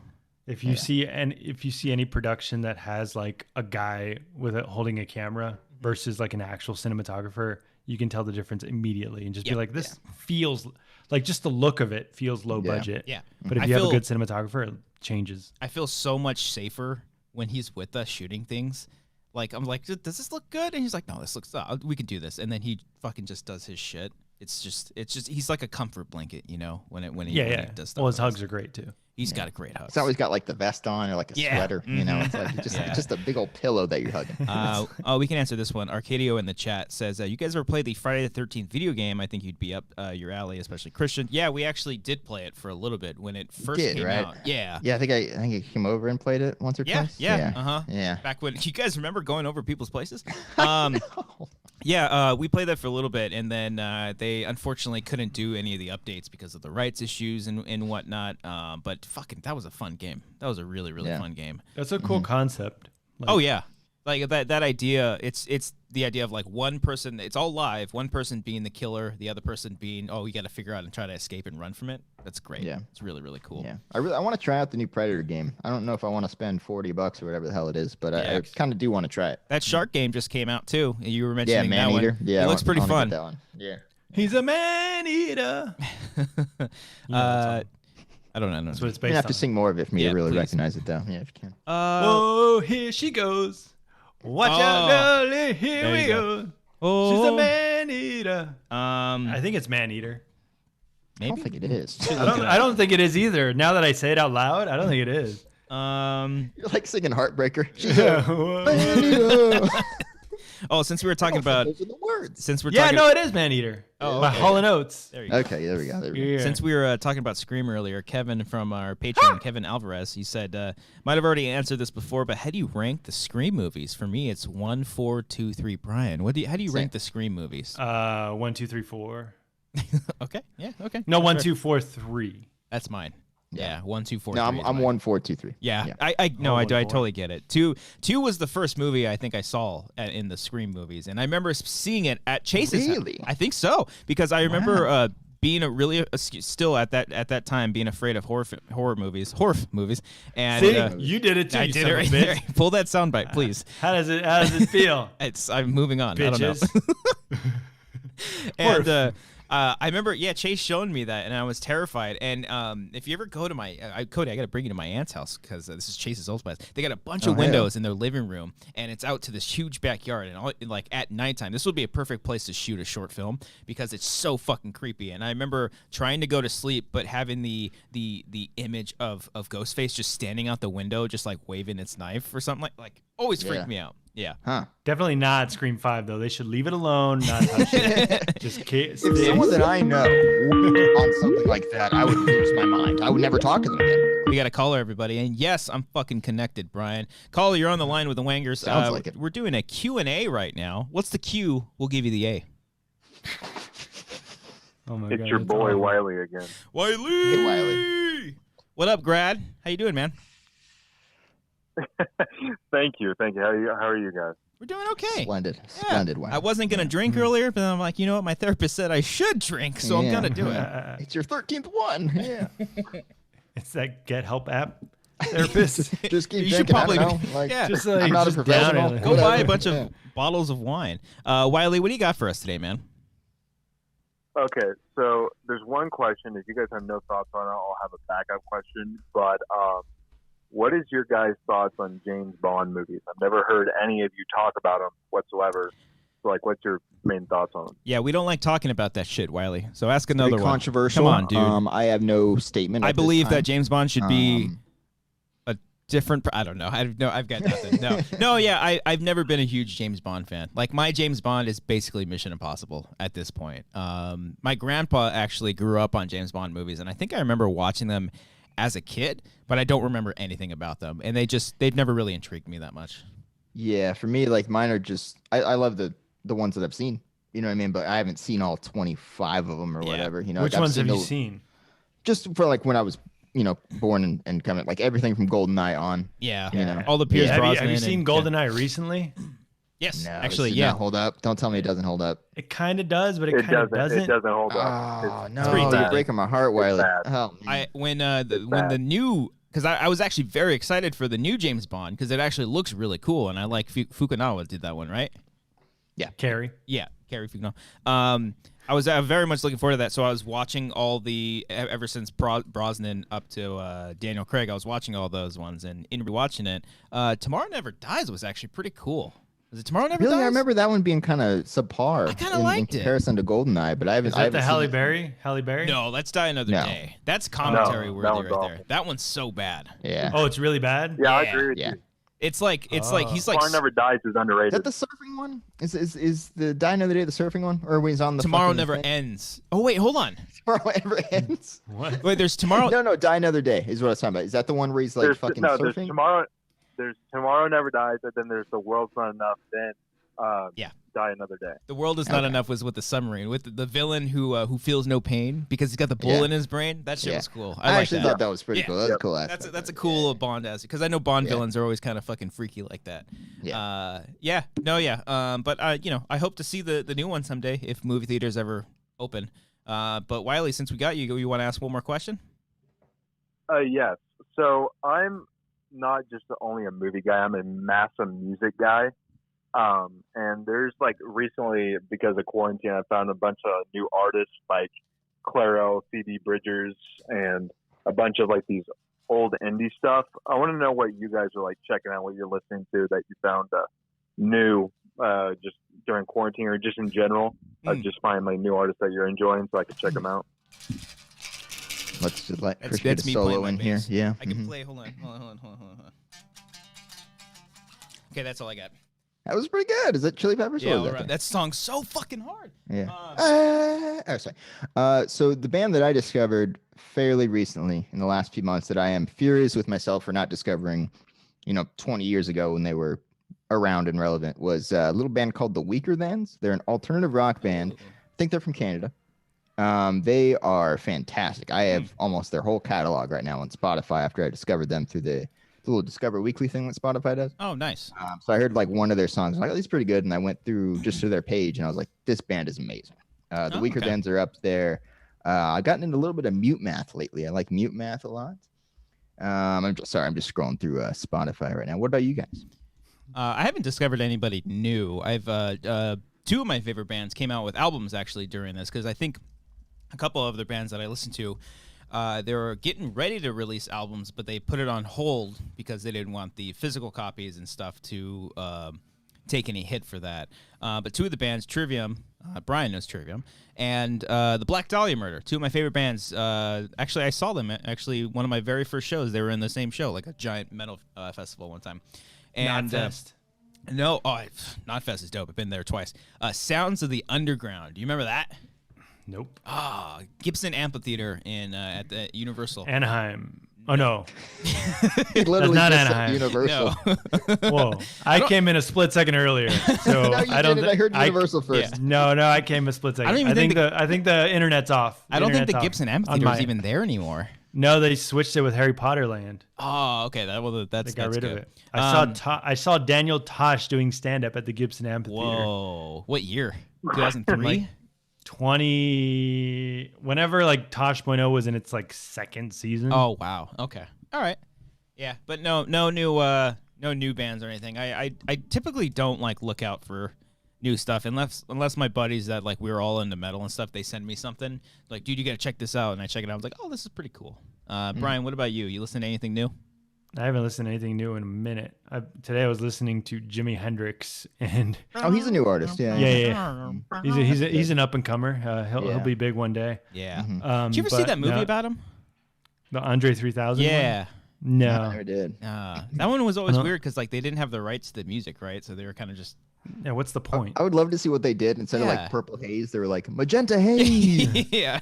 If you see any production that has like a guy holding a camera versus like an actual cinematographer, you can tell the difference immediately and just be like, this feels like, just the look of it feels low budget. Yeah. But if you have a good cinematographer, it changes. I feel so much safer when he's with us shooting things. Like, I'm like, does this look good? And he's like, no, this looks, we can do this. And then he fucking just does his shit. It's just, he's like a comfort blanket, you know, when he does stuff. Well, his hugs are great too. He's got a great hug. He's always got like the vest on or like a sweater, you know. It's like just a big old pillow that you're hugging. We can answer this one. Arcadio in the chat says, you guys ever played the Friday the 13th video game? I think you'd be up your alley, especially Christian. Yeah, we actually did play it for a little bit when it first came out. Yeah. Yeah, I think I came over and played it once or twice. Yeah. Yeah. Back when you guys remember going over people's places? No. Yeah, we played that for a little bit, and then they unfortunately couldn't do any of the updates because of the rights issues and whatnot. But fucking, that was a fun game. That was a really, really fun game. That's a cool concept. Like that idea. It's the idea of like one person. It's all live. One person being the killer, the other person being you got to figure out and try to escape and run from it. That's great. Yeah, it's really, really cool. Yeah, I want to try out the new Predator game. I don't know if I want to spend $40 or whatever the hell it is, but I kind of do want to try it. That shark game just came out too. You were mentioning Man that Eater. one. Yeah, it looks pretty fun. That one. Yeah, he's a man eater. I don't know. That's what it's based on. You have to sing more of it for me to really recognize it, though. Yeah, if you can. Oh, here she goes. Watch out, girl. Here we go. Oh. She's a man eater. I think it's man eater. Maybe? I don't think it is. I don't think it is either. Now that I say it out loud, I don't think it is. You're like singing Heartbreaker. Since we were talking about those are the words. It is Man Eater. By Hall & Oates. There you go. Okay, there we go. Yeah. Since we were talking about Scream earlier, Kevin from our Patreon, Kevin Alvarez, he said, might have already answered this before, but how do you rank the Scream movies? For me, it's 1, 4, 2, 3. Brian, how do you rank the Scream movies? 1, 2, 3, 4. Okay. Yeah. Okay. No, 1, 2, 4, 3. That's mine. Yeah, 1, 2, 4. No, 3 I'm 1, 4, 2, 3. Yeah. I totally get it. Two was the first movie I think I saw in the Scream movies, and I remember seeing it at Chase's. Really? I think so, because I remember being still at that time being afraid of horror movies, and you did it too. I did it right there. Pull that soundbite, please. How does it feel? I'm moving on. Bitches. I don't know. And I remember, Chase showing me that, and I was terrified. And if you ever go to my Cody, I got to bring you to my aunt's house because this is Chase's old place. They got a bunch of windows in their living room, and it's out to this huge backyard. And like at nighttime, this would be a perfect place to shoot a short film because it's so fucking creepy. And I remember trying to go to sleep, but having the image of Ghostface just standing out the window, just like waving its knife or something like always freaked me out. Yeah. Huh. Definitely not Scream 5, though. They should leave it alone, not touch it. Just if someone that I know on something like that, I would lose my mind. I would never talk to them again. We got a caller, everybody. And yes, I'm fucking connected, Brian. Caller, you're on the line with the Wangers. Sounds like it. We're doing a Q&A right now. What's the Q? We'll give you the A. Oh my God, it's your boy, awesome. Wiley again. Wiley! Hey, Wiley. What up, Grad? How you doing, man? Thank you. How are you guys? We're doing okay. Splendid. Wow. I wasn't gonna drink earlier, but I'm like, you know what? My therapist said I should drink, so I'm gonna do it. It's your 13th one. Yeah. It's that Get Help app. Therapist. Just keep drinking. Probably, just like, I'm not a professional. Go buy a bunch of bottles of wine. Wiley, what do you got for us today, man? Okay, so there's one question. If you guys have no thoughts on it, I'll have a backup question. But what is your guys' thoughts on James Bond movies? I've never heard any of you talk about them whatsoever. So, like, what's your main thoughts on them? Yeah, we don't like talking about that shit, Wiley. So ask another one. Controversial. Come on, dude. I have no statement. I believe that James Bond should be a different. I don't know. I've got nothing. No. Yeah, I've never been a huge James Bond fan. Like, my James Bond is basically Mission Impossible at this point. My grandpa actually grew up on James Bond movies, and I think I remember watching them as a kid, but I don't remember anything about them, and they've never really intrigued me that much. Yeah, for me, like, mine are just I love the ones that I've seen, you know what I mean, but I haven't seen all 25 of them or whatever, you know. Which ones have you seen? Just for like when I was, you know, born and coming, like everything from GoldenEye on. Yeah, you know, all the Pierce Brosnan. Have you seen GoldenEye recently? Yes, no, actually, yeah. Hold up! Don't tell me it doesn't hold up. It kind of does, but it kind of doesn't. It doesn't hold up. Oh no! You're breaking my heart, Wiley. Oh, when the new, because I was actually very excited for the new James Bond because it actually looks really cool, and I like Fukunaga did that one, right? Yeah. Carrie. Yeah, Carrie Fugno. I was very much looking forward to that. So I was watching all the ever since Brosnan up to Daniel Craig. I was watching all those ones, and in rewatching it, Tomorrow Never Dies was actually pretty cool. Was it Tomorrow Never Dies? I remember that one being kind of subpar. I kind of liked in comparison to GoldenEye, but I haven't. Is that the Halle Berry? Halle Berry? No, Let's Die Another Day. That's commentary worthy right there. That one's so bad. Yeah. Oh, it's really bad. Yeah, I agree with you. It's like he's like Tomorrow Never Dies is underrated. Is that the surfing one? Is the Die Another Day the surfing one, or when he's on the Tomorrow Never Ends? Oh wait, hold on. Tomorrow Never Ends. What? Wait, there's Tomorrow. No, Die Another Day is what I was talking about. Is that the one where he's like fucking surfing? There's Tomorrow Never Dies, and then there's The World's Not Enough. Then Die Another Day. The World Is Not Enough was with the submarine, with the villain who feels no pain because he's got the bullet in his brain. That shit was cool. I actually thought that was pretty cool. That was a cool aspect. That's a cool little Bond aspect because I know Bond villains are always kind of fucking freaky like that. But I hope to see the new one someday if movie theaters ever open. But Wiley, since we got you want to ask one more question? Yes. So I'm not just only a movie guy. I'm a massive music guy. And there's like recently, because of quarantine, I found a bunch of new artists like Clairo, Phoebe Bridgers, and a bunch of like these old indie stuff. I want to know what you guys are like checking out, what you're listening to that you found new just during quarantine or just in general. Just find like new artists that you're enjoying so I can check them out. Let's just let Chris get a solo in here. Yeah, I can play. Hold on. Okay, that's all I got. That was pretty good. Is it Chili Peppers? Yeah, right. That song's so fucking hard. Yeah. Sorry. So the band that I discovered fairly recently in the last few months that I am furious with myself for not discovering, 20 years ago when they were around and relevant was a little band called the Weaker Thans. They're an alternative rock band. I think they're from Canada. They are fantastic. I have almost their whole catalog right now on Spotify after I discovered them through the little Discover Weekly thing that Spotify does. Oh, nice. So I heard like one of their songs. I'm like, oh, this is pretty good. And I went through just to their page and I was like, this band is amazing. The Weaker Thans are up there. I've gotten into a little bit of Mute Math lately. I like Mute Math a lot. I'm just scrolling through Spotify right now. What about you guys? I haven't discovered anybody new. I've two of my favorite bands came out with albums actually during this because I think a couple of other bands that I listen to, they were getting ready to release albums, but they put it on hold because they didn't want the physical copies and stuff to take any hit for that. But two of the bands, Trivium, Brian knows Trivium, and the Black Dahlia Murder, two of my favorite bands. Actually, I saw them at one of my very first shows. They were in the same show, like a giant metal festival one time. And Knotfest. No, Knotfest is dope. I've been there twice. Sounds of the Underground. Do you remember that? Nope. Gibson Amphitheater at the Universal. Anaheim. Oh, no. It literally not just Anaheim. Universal. No. Whoa. I came in a split second earlier. So No, you didn't. I heard Universal first. No, I came a split second. I think the internet's off. I don't think the Gibson Amphitheater is even there anymore. No, they switched it with Harry Potter Land. Oh, okay. That's got rid good. of it. I saw Daniel Tosh doing stand up at the Gibson Amphitheater. Whoa. What year? 2003? 20 whenever like Tosh.0 was in its like second season. Oh wow. Okay. All right. Yeah, but no new bands or anything. I typically don't like look out for new stuff unless my buddies that like we're all into metal and stuff, they send me something like, dude, you gotta check this out, and I check it out. I was like, oh, this is pretty cool. Brian, what about you? You listen to anything new? I haven't listened to anything new in a minute. Today I was listening to Jimi Hendrix, and he's a new artist. Yeah. He's an up and comer. He'll be big one day. Yeah. Did you ever see that movie about him? The Andre 3000. Yeah. One? No, I never did. That one was always weird because like they didn't have the rights to the music, right? So they were kind of just. Yeah, what's the point? I would love to see what they did instead of like Purple Haze. They were like Magenta Haze. Yeah.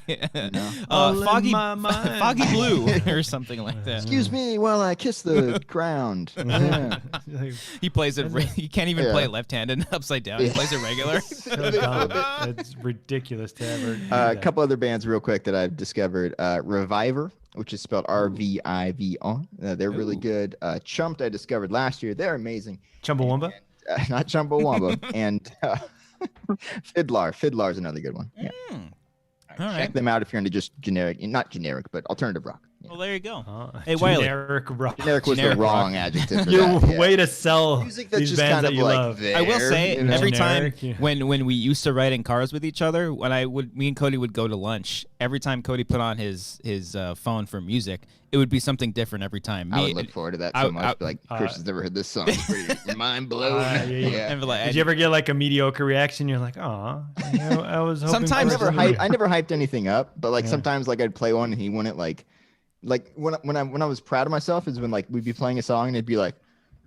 Foggy Blue or something like that. Excuse me while I kiss the ground. Yeah. He plays it. He can't even play it left-handed upside down. He plays it regular. So dumb. It's ridiculous to ever. A couple other bands real quick that I've discovered. Reviver, which is spelled RVIVR. They're really good. Chumped I discovered last year. They're amazing. Chumbawamba? Not Chumbawamba. And Fiddlar. Fiddlar's another good one. Yeah. All right. Check them out if you're into just generic, not generic, but alternative rock. Yeah. Well, there you go. Hey, Wiley. Generic rock. Generic was the wrong adjective for Your that. way to sell music that's these just bands kind that of you like love. there, I will say every Generic, time when we used to ride in cars with each other, me and Cody would go to lunch. Every time Cody put on his phone for music, it would be something different every time. I would look forward to that so much. Like, Chris has never heard this song. Mind blown. Yeah. Did you ever get like a mediocre reaction? You're like, "Aw, I was hoping." Sometimes I never hyped anything up, but like sometimes like I'd play one and he wouldn't like when I was proud of myself is when like we'd be playing a song and it'd be like,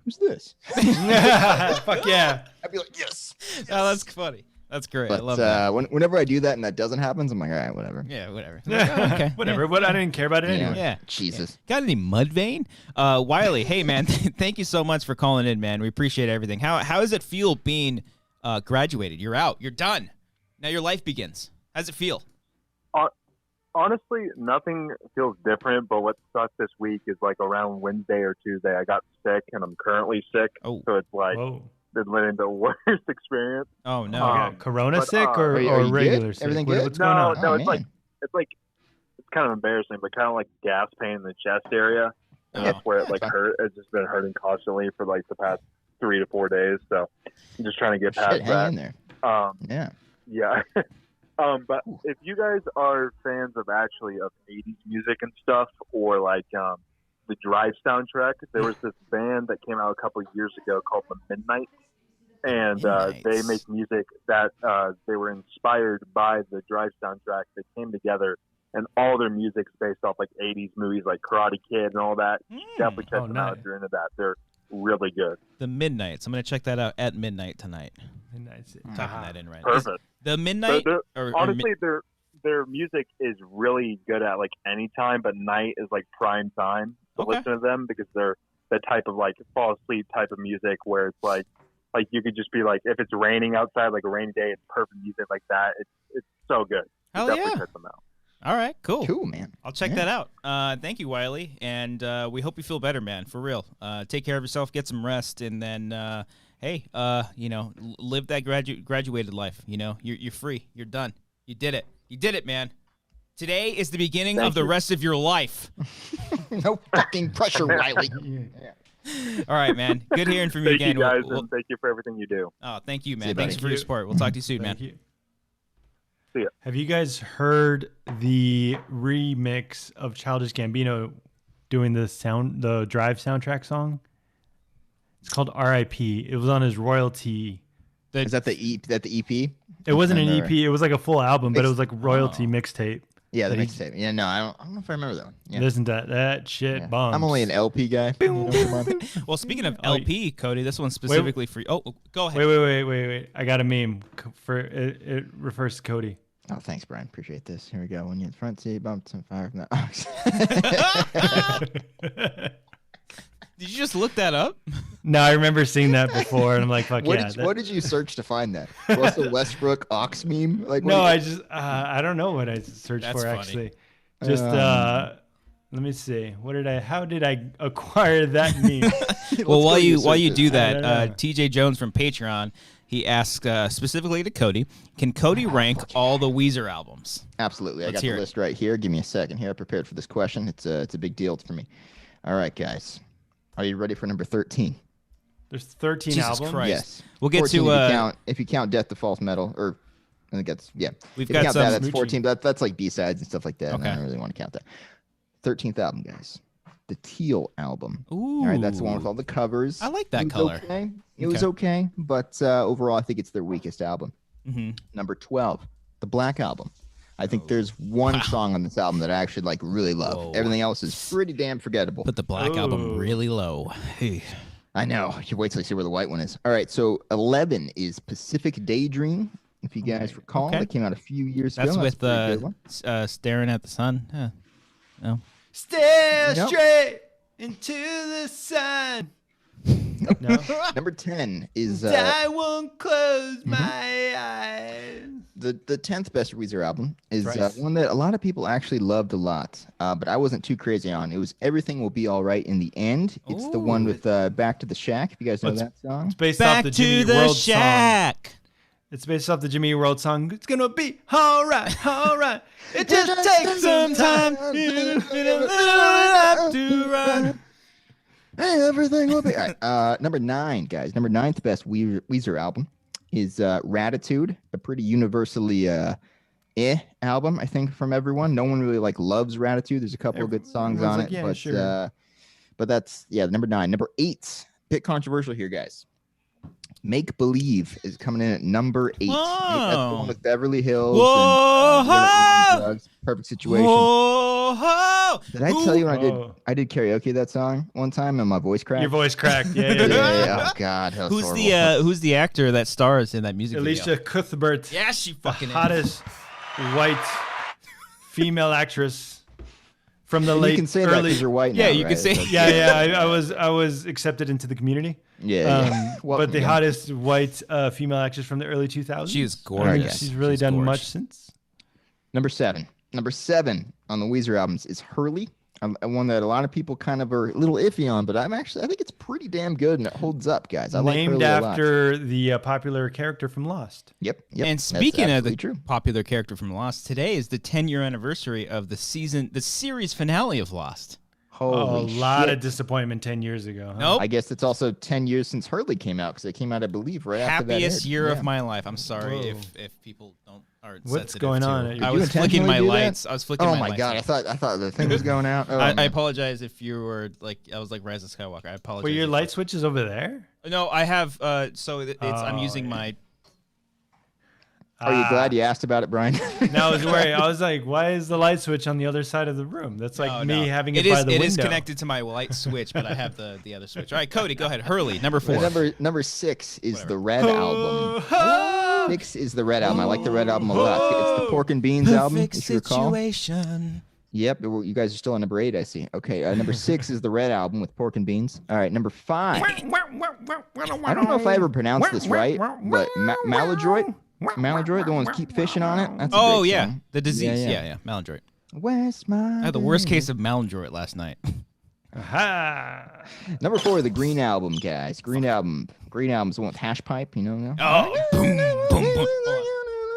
"Who's this?" Fuck yeah! I'd be like, "Yes." Oh, that's funny. That's great. But, I love that. Whenever I do that and that doesn't happen, I'm like, all right, whatever. Yeah, whatever. Okay, whatever. Yeah. But I didn't care about it anyway. Yeah. Jesus. Yeah. Got any Mudvayne? Wiley, hey man, thank you so much for calling in, man. We appreciate everything. How does it feel being graduated? You're out. You're done. Now your life begins. How does it feel? Honestly, nothing feels different, but what sucks this week is like around Wednesday or Tuesday, I got sick and I'm currently sick. Oh. So it's like been living the worst experience. Oh no. Corona sick or regular sick? Everything good? What's going on? No, it's kind of embarrassing, but kind of like gas pain in the chest area. And that's where it like hurt. It's just been hurting constantly for like the past 3 to 4 days. So I'm just trying to get past that. Hang in there. Yeah. But if you guys are fans of 80s music and stuff, or like the Drive soundtrack, there was this band that came out a couple of years ago called the Midnight, and they make music that they were inspired by the Drive soundtrack. They came together, and all their music's based off like 80s movies like Karate Kid and all that. Definitely check them out if you're into that. They're really good. The Midnights. I'm going to check that out at midnight tonight. Midnight's typing that in right now. Perfect. The Midnight? Honestly, their music is really good at like any time, but night is like prime time to listen to them because they're the type of like fall asleep type of music where it's like you could just be like, if it's raining outside, like a rainy day, it's perfect music like that. It's so good. Definitely check them out. All right, cool. Cool, man. I'll check that out. Thank you, Wiley, and we hope you feel better, man, for real. Take care of yourself, get some rest, and then, live that graduated life. You know, you're free. You're done. You did it. You did it, man. Today is the beginning of the rest of your life. No fucking pressure, Wiley. All right, man. Good hearing from you again. Thank you, guys, and thank you for everything you do. Oh, thank you, man. Thanks for your support. We'll talk to you soon, man. See ya. Have you guys heard the remix of Childish Gambino doing the Drive soundtrack song? It's called R.I.P. It was on his royalty. Is that the EP? It wasn't an EP. It was like a full album, but it was like royalty mixtape. Yeah, the mixtape. Yeah, no, I don't know if I remember that one. Yeah. Listen to that shit bombs. I'm only an LP guy. Well, speaking of LP, Cody, this one's specifically for you. Oh, go ahead. Wait. I got a meme. It refers to Cody. Oh, thanks, Brian. Appreciate this. Here we go. When you're in the front seat, bump some fire from that. Did you just look that up? No, I remember seeing that before, and I'm like, fuck yeah. What did you search to find that? Russell Westbrook Ox meme? Like, no, I just I don't know what I searched for funny. Actually. Just let me see. How did I acquire that meme? Well, while you do that, TJ Jones from Patreon, he asked specifically to Cody, can Cody rank all the Weezer albums? Absolutely. I got the list right here. Give me a second here. I prepared for this question. It's a big deal for me. All right, guys. Are you ready for number 13? There's 13 Jesus albums? Christ. Yes. We'll get to if you count Death to False Metal, or I think that's We've got some. That's 14. That's like B-sides and stuff like that. Okay. I don't really want to count that. 13th album, guys. The Teal album. Ooh. All right, that's the one with all the covers. I like that color. Okay. It was okay, but overall, I think it's their weakest album. Mm-hmm. Number 12, the Black album. I think there's one song on this album that I actually really love. Whoa. Everything else is pretty damn forgettable. Put the Black album really low. Hey. I know. You wait till you see where the white one is. All right, so 11 is Pacific Daydream. If you guys recall, it came out a few years ago. That's with Staring at the Sun. Yeah. No. Stare straight into the sun. No. Number 10 is I won't close my eyes. The 10th best Weezer album is one that a lot of people actually loved a lot, but I wasn't too crazy on. It was Everything Will Be All Right in the End. It's the one with Back to the Shack. If you guys know that song. It's based off the Jimmy World Shack. Song. It's based off the Jimmy Eat World song. It's gonna be all right. It just takes some time. To run. Hey, everything will be. All right, number 9, guys. Number 9th best Weezer album is Ratitude, a pretty universally album, I think, from everyone. No one really loves Ratitude. There's a couple of good songs on it, but sure. But that's number 9. Number 8, bit controversial here, guys. Make Believe is coming in at number 8. That's the one with Beverly Hills and drugs, Perfect Situation. Did I tell you when I did karaoke that song one time and my voice cracked? Your voice cracked. Yeah. Oh God, that was who's the actor that stars in that music video? Alicia Cuthbert. Yeah, she fucking hottest white female actress from the late. You can say that because you're white. Yeah, now, you right? can say. I was accepted into the community. Yeah. But the hottest white female actress from the early 2000s. She is gorgeous. She's really done much since. Number 7 on the Weezer albums is Hurley. One that a lot of people kind of are a little iffy on, but I think it's pretty damn good and it holds up, guys. I like Hurley a lot. Named after the popular character from Lost. Yep. And speaking of the popular character from Lost, today is the 10-year anniversary of the series finale of Lost. Holy shit. A lot of disappointment 10 years ago. Huh? Nope. I guess it's also 10 years since Hurley came out because it came out, I believe, right after that. Happiest year of my life. I'm sorry if people are What's going on? I was flicking my lights. Oh my God! I thought the thing was going out. Oh, I apologize if you were I was like Rise of Skywalker. I apologize. Were your light switches over there? No, I have. I'm using my. Are you glad you asked about it, Brian? No, I was worried. I was like, why is the light switch on the other side of the room? That's like me having it by the window. It is connected to my light switch, but I have the other switch. All right, Cody, go ahead. Hurley, number 4. Number 6 is the Red album. 6 is the Red album. I like the Red album a lot. It's the Pork and Beans album, if you recall. Situation. Yep, you guys are still on number 8, I see. Okay, number 6 is the Red album with Pork and Beans. All right, number 5. I don't know if I ever pronounced this right, but Maladroit, the ones keep fishing on it. That's a great song. The disease. Yeah, Maladroit. Where's my I had the worst case of Maladroit last night. Aha. Number 4, the Green album, guys. Green album's the one with Hash Pipe, you know? Oh, boom, boom, boom.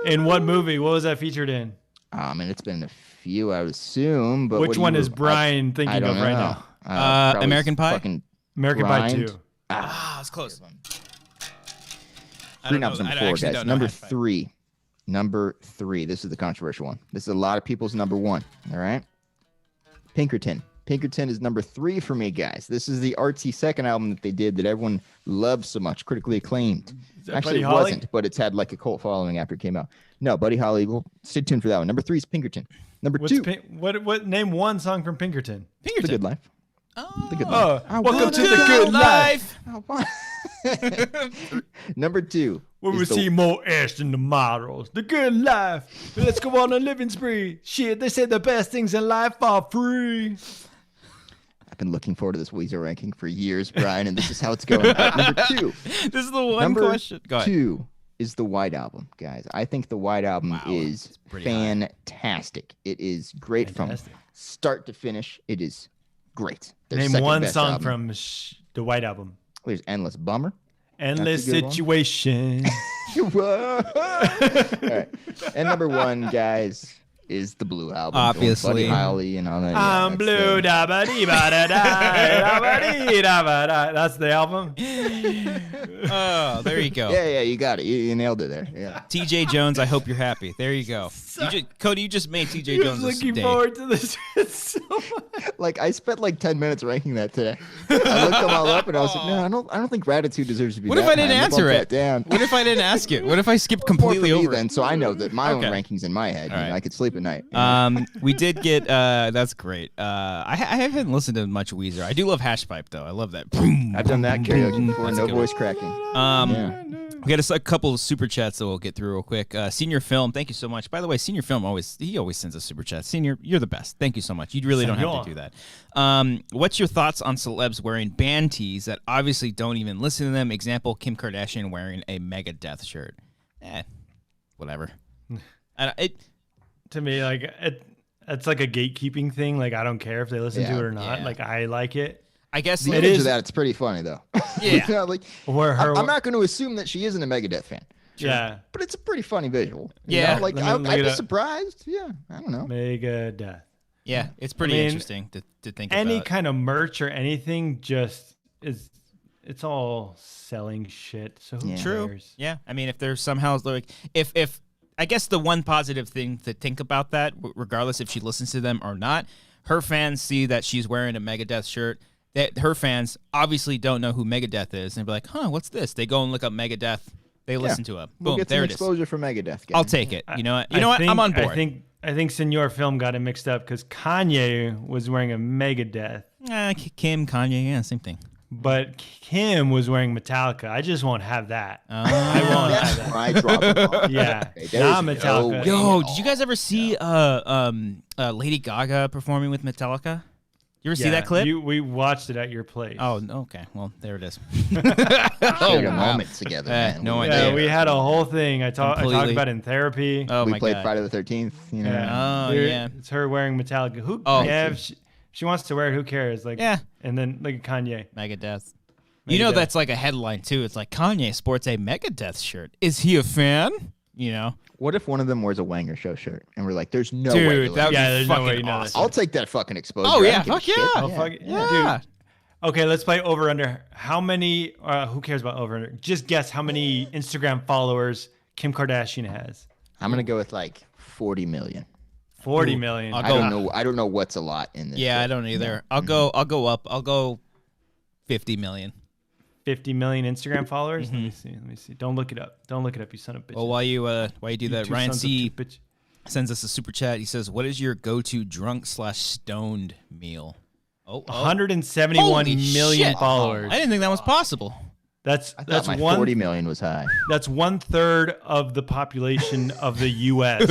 In what movie? What was that featured in? Man, it's been a few, I would assume. But which one is Brian thinking of right now? American Pie? American Pie 2. It's close. Green album's number 4, guys. Number 3. This is the controversial one. This is a lot of people's number 1. All right? Pinkerton. Pinkerton is number 3 for me, guys. This is the artsy second album that they did that everyone loves so much, critically acclaimed. Actually, it wasn't, but it's had like a cult following after it came out. No, Buddy Holly. Well, stay tuned for that one. Number 3 is Pinkerton. Number 2. What? Name one song from Pinkerton. The Good Life. Oh, The Good Life. Welcome to the Good Life. Number 2. We will see more ass than the models. The Good Life. Let's go on a living spree. Shit, they say the best things in life are free. I've been looking forward to this Weezer ranking for years, Brian, and this is how it's going. Number 2. This is the one question. Number 2 is the White Album, guys. I think the White Album is fantastic. It is great from start to finish. It is great. Name one song from the White Album. There's Endless Bummer. Endless Situation. All right. And number 1, guys, is the Blue Album. Obviously. Buddy Holly and all that. I'm blue, da ba dee ba da da. That's the album. Oh, there you go. Yeah, you got it. You nailed it there. Yeah. TJ Jones, I hope you're happy. There you go. Cody, you just made TJ Jones looking forward to this so much. Like, I spent like 10 minutes ranking that today. I looked them all up and I was like, no, I don't think Gratitude deserves to be. What if I didn't answer it? What if I didn't ask it? What if I skipped completely over? Then, so I know that my own rankings in my head. I could sleep at night. We did get. That's great. I haven't listened to much Weezer. I do love Hash Pipe though. I love that. I've done that karaoke before. No voice cracking. We got a couple of super chats that we'll get through real quick. Senior Film, thank you so much. By the way, Senior Film always sends us super chats. Senior, you're the best. Thank you so much. You really don't have to do that. What's your thoughts on celebs wearing band tees that obviously don't even listen to them? Example: Kim Kardashian wearing a Megadeth shirt. Whatever. To me, like it's like a gatekeeping thing. Like I don't care if they listen to it or not. Like I like it. I guess the image of that, it's pretty funny though. Yeah. I'm not going to assume that she isn't a Megadeth fan. Yeah. But it's a pretty funny visual. Yeah. Like, I'd be surprised. Yeah. I don't know. Megadeth. Yeah. It's pretty interesting to think about. Any kind of merch or anything just is, it's all selling shit. So who cares? Yeah. I mean, if there's somehow like, if I guess the one positive thing to think about that, regardless if she listens to them or not, her fans see that she's wearing a Megadeth shirt. That her fans obviously don't know who Megadeth is, and be like, "Huh, what's this?" They go and look up Megadeth. They listen to it. Boom, get there some it is. Exposure for Megadeth. I'll take it. You know what? You know what? I'm on board. I think Senor Film got it mixed up because Kanye was wearing a Megadeth. Kim, Kanye, yeah, same thing. But Kim was wearing Metallica. I just won't have that. I won't have that. I drop the ball. Yeah, Okay, not Metallica. Yo, did you guys ever see Lady Gaga performing with Metallica? You ever see that clip? We watched it at your place. Oh, okay. Well, there it is. Shared a moment together, man. No Yeah, idea. we had a whole thing. I talked about it in therapy. Oh, we my played God. Friday the 13th. You know. Oh, yeah. It's her wearing Metallica. Who? Oh. Yeah, if she wants to wear it, who cares? Like, Yeah. And then look at Kanye. Megadeth. You know that's like a headline, too. It's like, Kanye sports a Megadeth shirt. Is he a fan? You know? What if one of them wears a Wanger Show shirt and we're like, "There's no way." Dude, that would be there's no way fucking you know that. awesome. I'll take that fucking exposure. Oh, I yeah. don't give a Fuck shit. yeah. Oh, fuck it. Yeah. Dude. Okay, let's play over under. How many? Who cares about over under? Just guess how many Instagram followers Kim Kardashian has. I'm gonna go with like 40 million. 40 million. I'll I go- don't know. I don't know what's a lot in this. Yeah, I shit. don't either. I'll go up. I'll go 50 million. 50 million Instagram followers. Let me see. Don't look it up. Don't look it up, you son of a bitch. Well, while you do that, two Ryan sons of C. two bitch- sends us a super chat. He says, "What is your go-to drunk/stoned meal?" 171 Holy million shit. followers. I didn't think that was possible. That's I thought my 40 million was high. That's 1/3 of the population of the U.S.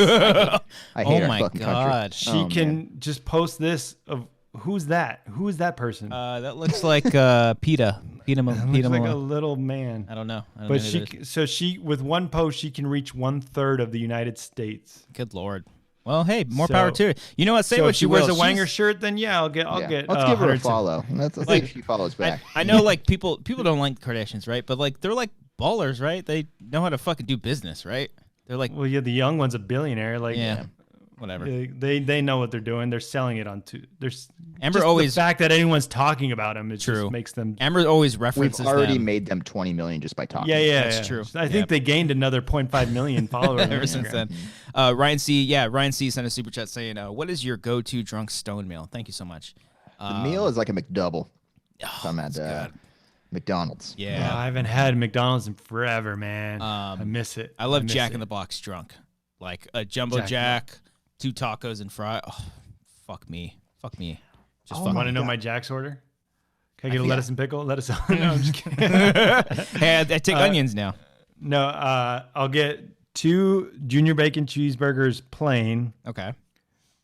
I hate our my fucking God. country. She Oh, can man. just post this of who's that? Who is that person? That looks like PETA. PETA Looks like a Malone. little man. I don't know. But she with one post she can reach 1/3 of the United States. Good Lord. Well, hey, more power to her. You know what? Say So what if she you wears will. a Wanger shirt, then yeah, I'll get. Let's give her a follow. Let's see if she follows back. I know, like people don't like Kardashians, right? But like they're like ballers, right? They know how to fucking do business, right? They're like, Well, yeah, the young one's a billionaire. Like, yeah, whatever. They know what they're doing. They're selling it on two. There's Amber just always- the fact that anyone's talking about them. It True. just makes them. Amber always We've references already them. made them 20 million just by talking. Yeah, That's true. I think they gained another 0.5 million followers on ever since Instagram. then. Ryan C sent a super chat saying, "What is your go-to drunk stone meal?" Thank you so much. The meal is like a McDouble. Oh, So I'm at McDonald's. Yeah, I haven't had McDonald's in forever, man. I miss it. I love miss Jack it. in the Box drunk, like a jumbo jack, 2 tacos and fry. Oh, fuck me. Just fuck Want to me. know my Jack's order? Can I get a lettuce and pickle? Lettuce. No, I'm just kidding. Hey, I take onions now. No, I'll get 2 junior bacon cheeseburgers plain, Okay.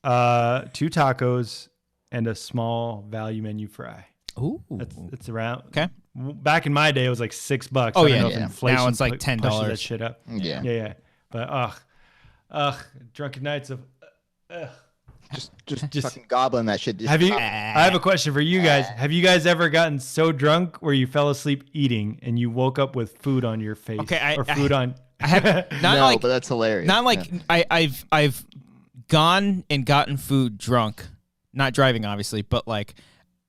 2 tacos, and a small value menu fry. Ooh. It's around. Okay. Back in my day, it was like $6. Oh, I don't yeah, know if yeah. inflation Now it's like pushes $10. that shit up. Yeah. Yeah. But drunken nights of. Just fucking gobbling that shit. Have you? I have a question for you guys. Have you guys ever gotten so drunk where you fell asleep eating and you woke up with food on your face? Okay, or food on. I have not No, like but that's hilarious. not like I've gone and gotten food drunk, not driving obviously, but like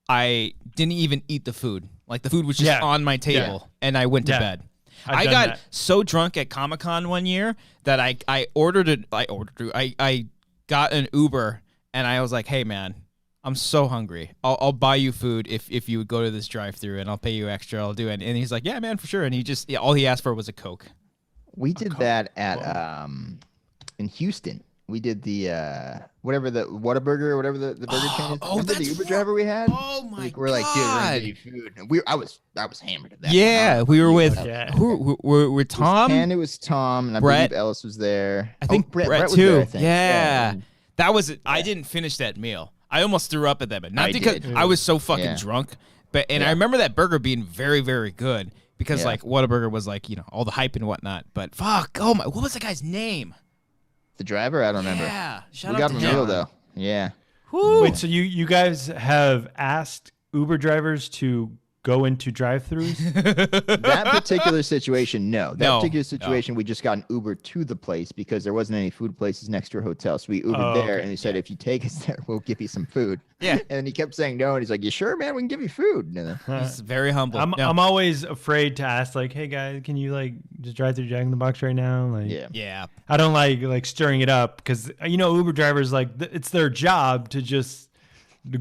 I didn't even eat the food. Like the food was just on my table and I went to bed. I got so drunk at Comic-Con one year that I got an Uber and I was like, "Hey man, I'm so hungry. I'll buy you food if you would go to this drive-through and I'll pay you extra. I'll do it." And he's like, "Yeah, man, for sure." And he just all he asked for was a Coke. We did that at in Houston. We did the whatever the Whataburger or whatever the burger chain is. Remember the Uber driver we had? Oh my We're like, dude, we're gonna get you food. And I was hammered at that. Yeah, we were with Yeah. we're Tom. And it was Tom, and I Brett. believe Ellis was there. I think Brett Brett was too. there, I think. Yeah. That was it. I didn't finish that meal. I almost threw up at that, but not I because did. I was so fucking Yeah. drunk. But I remember that burger being very, very good because Yeah. like Whataburger was like, all the hype and whatnot. But fuck, oh my, what was the guy's name? The driver, I don't remember. Yeah, shout We out got to him a him. meal though. Yeah. Woo. Wait, so you guys have asked Uber drivers to go into drive-thrus? That particular situation, no. That particular situation, we just got an Uber to the place because there wasn't any food places next to our hotel. So we Ubered there, and he said, if you take us there, we'll give you some food. Yeah. And he kept saying no, and he's like, you sure, man? We can give you food. He's very humble. I'm always afraid to ask, like, hey, guys, can you, like, just drive through Jack in the Box right now? Like, yeah. I don't like stirring it up because, Uber drivers, like, it's their job to just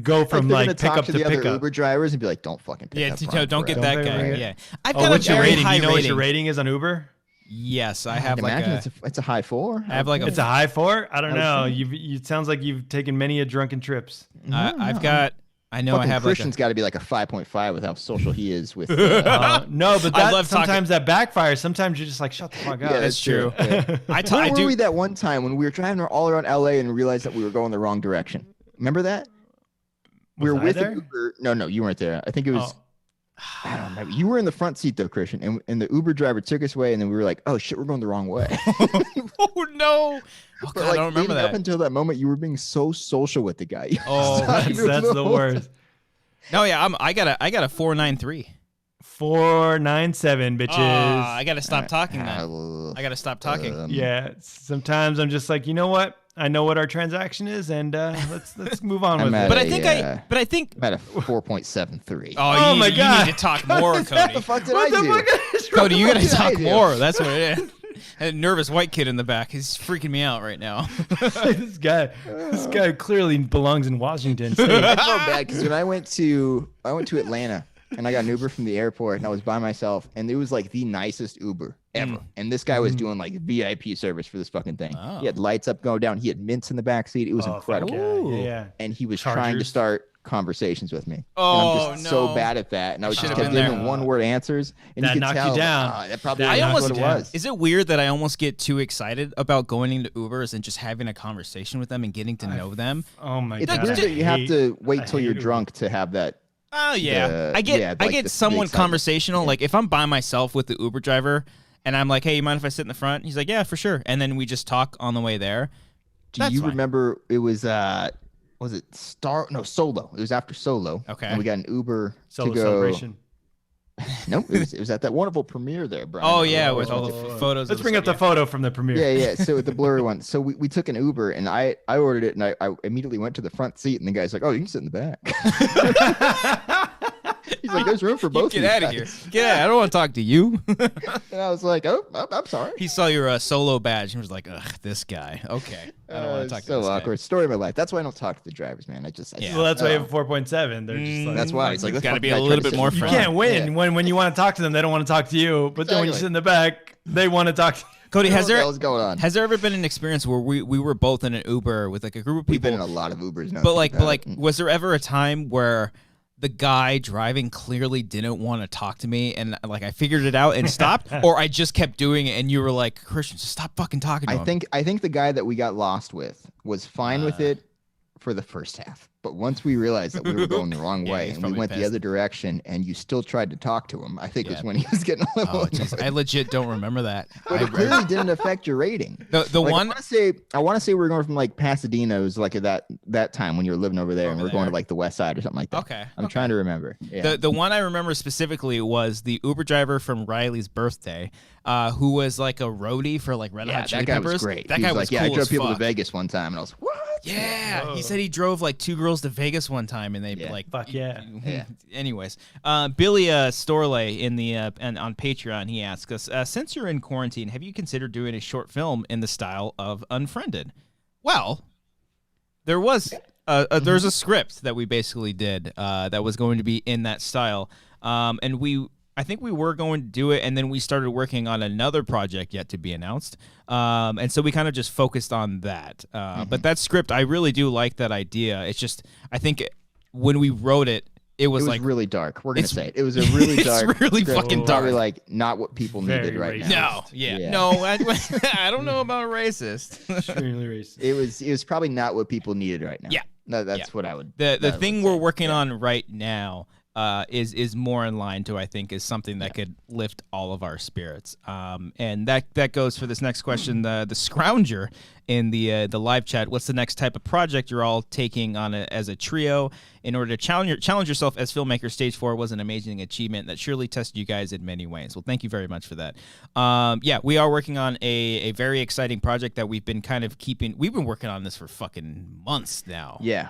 go from like pick up to the pick other up. Uber drivers and be like, don't fucking pick up. Don't get that guy. Yeah. I've got what's your rating? You know what your rating is on Uber? Yes, I have it's a high 4. I have like it's a high 4. I don't know. It sounds like you've taken many a drunken trips. I've got. I know I have. Christian's got to be like a 5.5 with how social he is with. No, but sometimes that backfires. Sometimes you're just like, shut the fuck up. Yeah, that's true. Yeah. Where were we that one time when we were driving all around LA and realized that we were going the wrong direction? Remember that? We were with Uber. No, you weren't there. I think it was. I don't remember. You were in the front seat though, Christian, and the Uber driver took us away, and then we were like, "Oh shit, we're going the wrong way." Oh no! Oh, God, I don't remember that. Up until that moment, you were being so social with the guy. That's the worst. No, yeah, I got a 493. 497, bitches. I gotta stop talking now. I gotta stop talking. Yeah, sometimes I'm just like, you know what? I know what our transaction is, and let's move on with it. But I think I'm at a 4.73. Oh my God! You need to talk more, Cody. What the fuck did I do? Cody, you gotta talk more. That's what it is. A nervous white kid in the back. He's freaking me out right now. This guy clearly belongs in Washington State. I felt bad because when I went to Atlanta and I got an Uber from the airport and I was by myself and it was like the nicest Uber ever. And this guy was doing like VIP service for this fucking thing. Oh. He had lights up going down. He had mints in the back seat. It was incredible. Yeah. And he was trying to start conversations with me. Oh, and I'm just so bad at that. And I was just kept giving one-word answers. And that you could knocked tell, you down. That probably was what it was. Is it weird that I almost get too excited about going into Ubers and just having a conversation with them and getting to know them? Oh my God. It's weird that you have to wait till you're drunk to have that. Oh yeah. I get somewhat conversational. Like if I'm by myself with the Uber driver and I'm like, hey, you mind if I sit in the front? He's like, yeah, for sure. And then we just talk on the way there. Do you remember it was it Solo? It was after Solo. Okay. And we got an Uber Solo to go. Celebration. Nope, it was at that wonderful premiere there, Brian. Oh yeah, with all the photos. Let's bring up the photo from the premiere. Yeah. So with the blurry one. So we took an Uber and I ordered it and I immediately went to the front seat and the guy's like, oh, you can sit in the back. He's like, there's room for both. Get out of here. Get out. I don't want to talk to you. And I was like, oh, I'm sorry. He saw your solo badge and was like, ugh, this guy. Okay. I don't want to talk to this guy. So awkward. Story of my life. That's why I don't talk to the drivers, man. Well, that's why you have a 4.7. They're just like, that's why. It's like, got to be a little bit more friendly. You can't win when you want to talk to them. They don't want to talk to you. But then when you sit in the back, they want to talk to you. Cody, has there ever been an experience where we were both in an Uber with like a group of people? We've been in a lot of Ubers now. But like, was there ever a time where the guy driving clearly didn't want to talk to me and like I figured it out and stopped, or I just kept doing it and you were like, Christian, just stop fucking talking to him? I think the guy that we got lost with was fine with it for the first half. But once we realized that we were going the wrong way and we went the other direction and you still tried to talk to him, I think was when he was getting a little annoyed. I legit don't remember that. But it clearly didn't affect your rating. The like, one I want to say we were going from like Pasadena. It was like at that time when you were living over there and we're going to like the west side or something like that. Okay. I'm trying to remember. Yeah. The one I remember specifically was the Uber driver from Riley's birthday, who was like a roadie for like Red Hot Chili Peppers. Was great. That guy was cool. I drove people to Vegas one time and I was like, what? Yeah, whoa. He said he drove like 2 girls to Vegas one time, and they like, fuck yeah. Anyways, Billy Storley in the and on Patreon, he asks us, since you're in quarantine, have you considered doing a short film in the style of Unfriended? Well, there was there's a script that we basically did that was going to be in that style, and I think we were going to do it, and then we started working on another project yet to be announced. And so we kind of just focused on that. But that script, I really do like that idea. It's just, I think when we wrote it, it was like really dark. We're gonna say it. It was a really dark. It's really script. fucking dark. Probably like not what people needed right now. No, I don't know about racist. Extremely racist. It was probably not what people needed right now. Yeah, That's what I would. The thing we're working on right now is more in line to, I think, is something that could lift all of our spirits. And that goes for this next question. The Scrounger in the live chat. What's the next type of project you're all taking on as a trio in order to challenge yourself as filmmakers? Stage 4 was an amazing achievement that surely tested you guys in many ways. Well, thank you very much for that. We are working on a very exciting project that we've been we've been working on this for fucking months now. Yeah.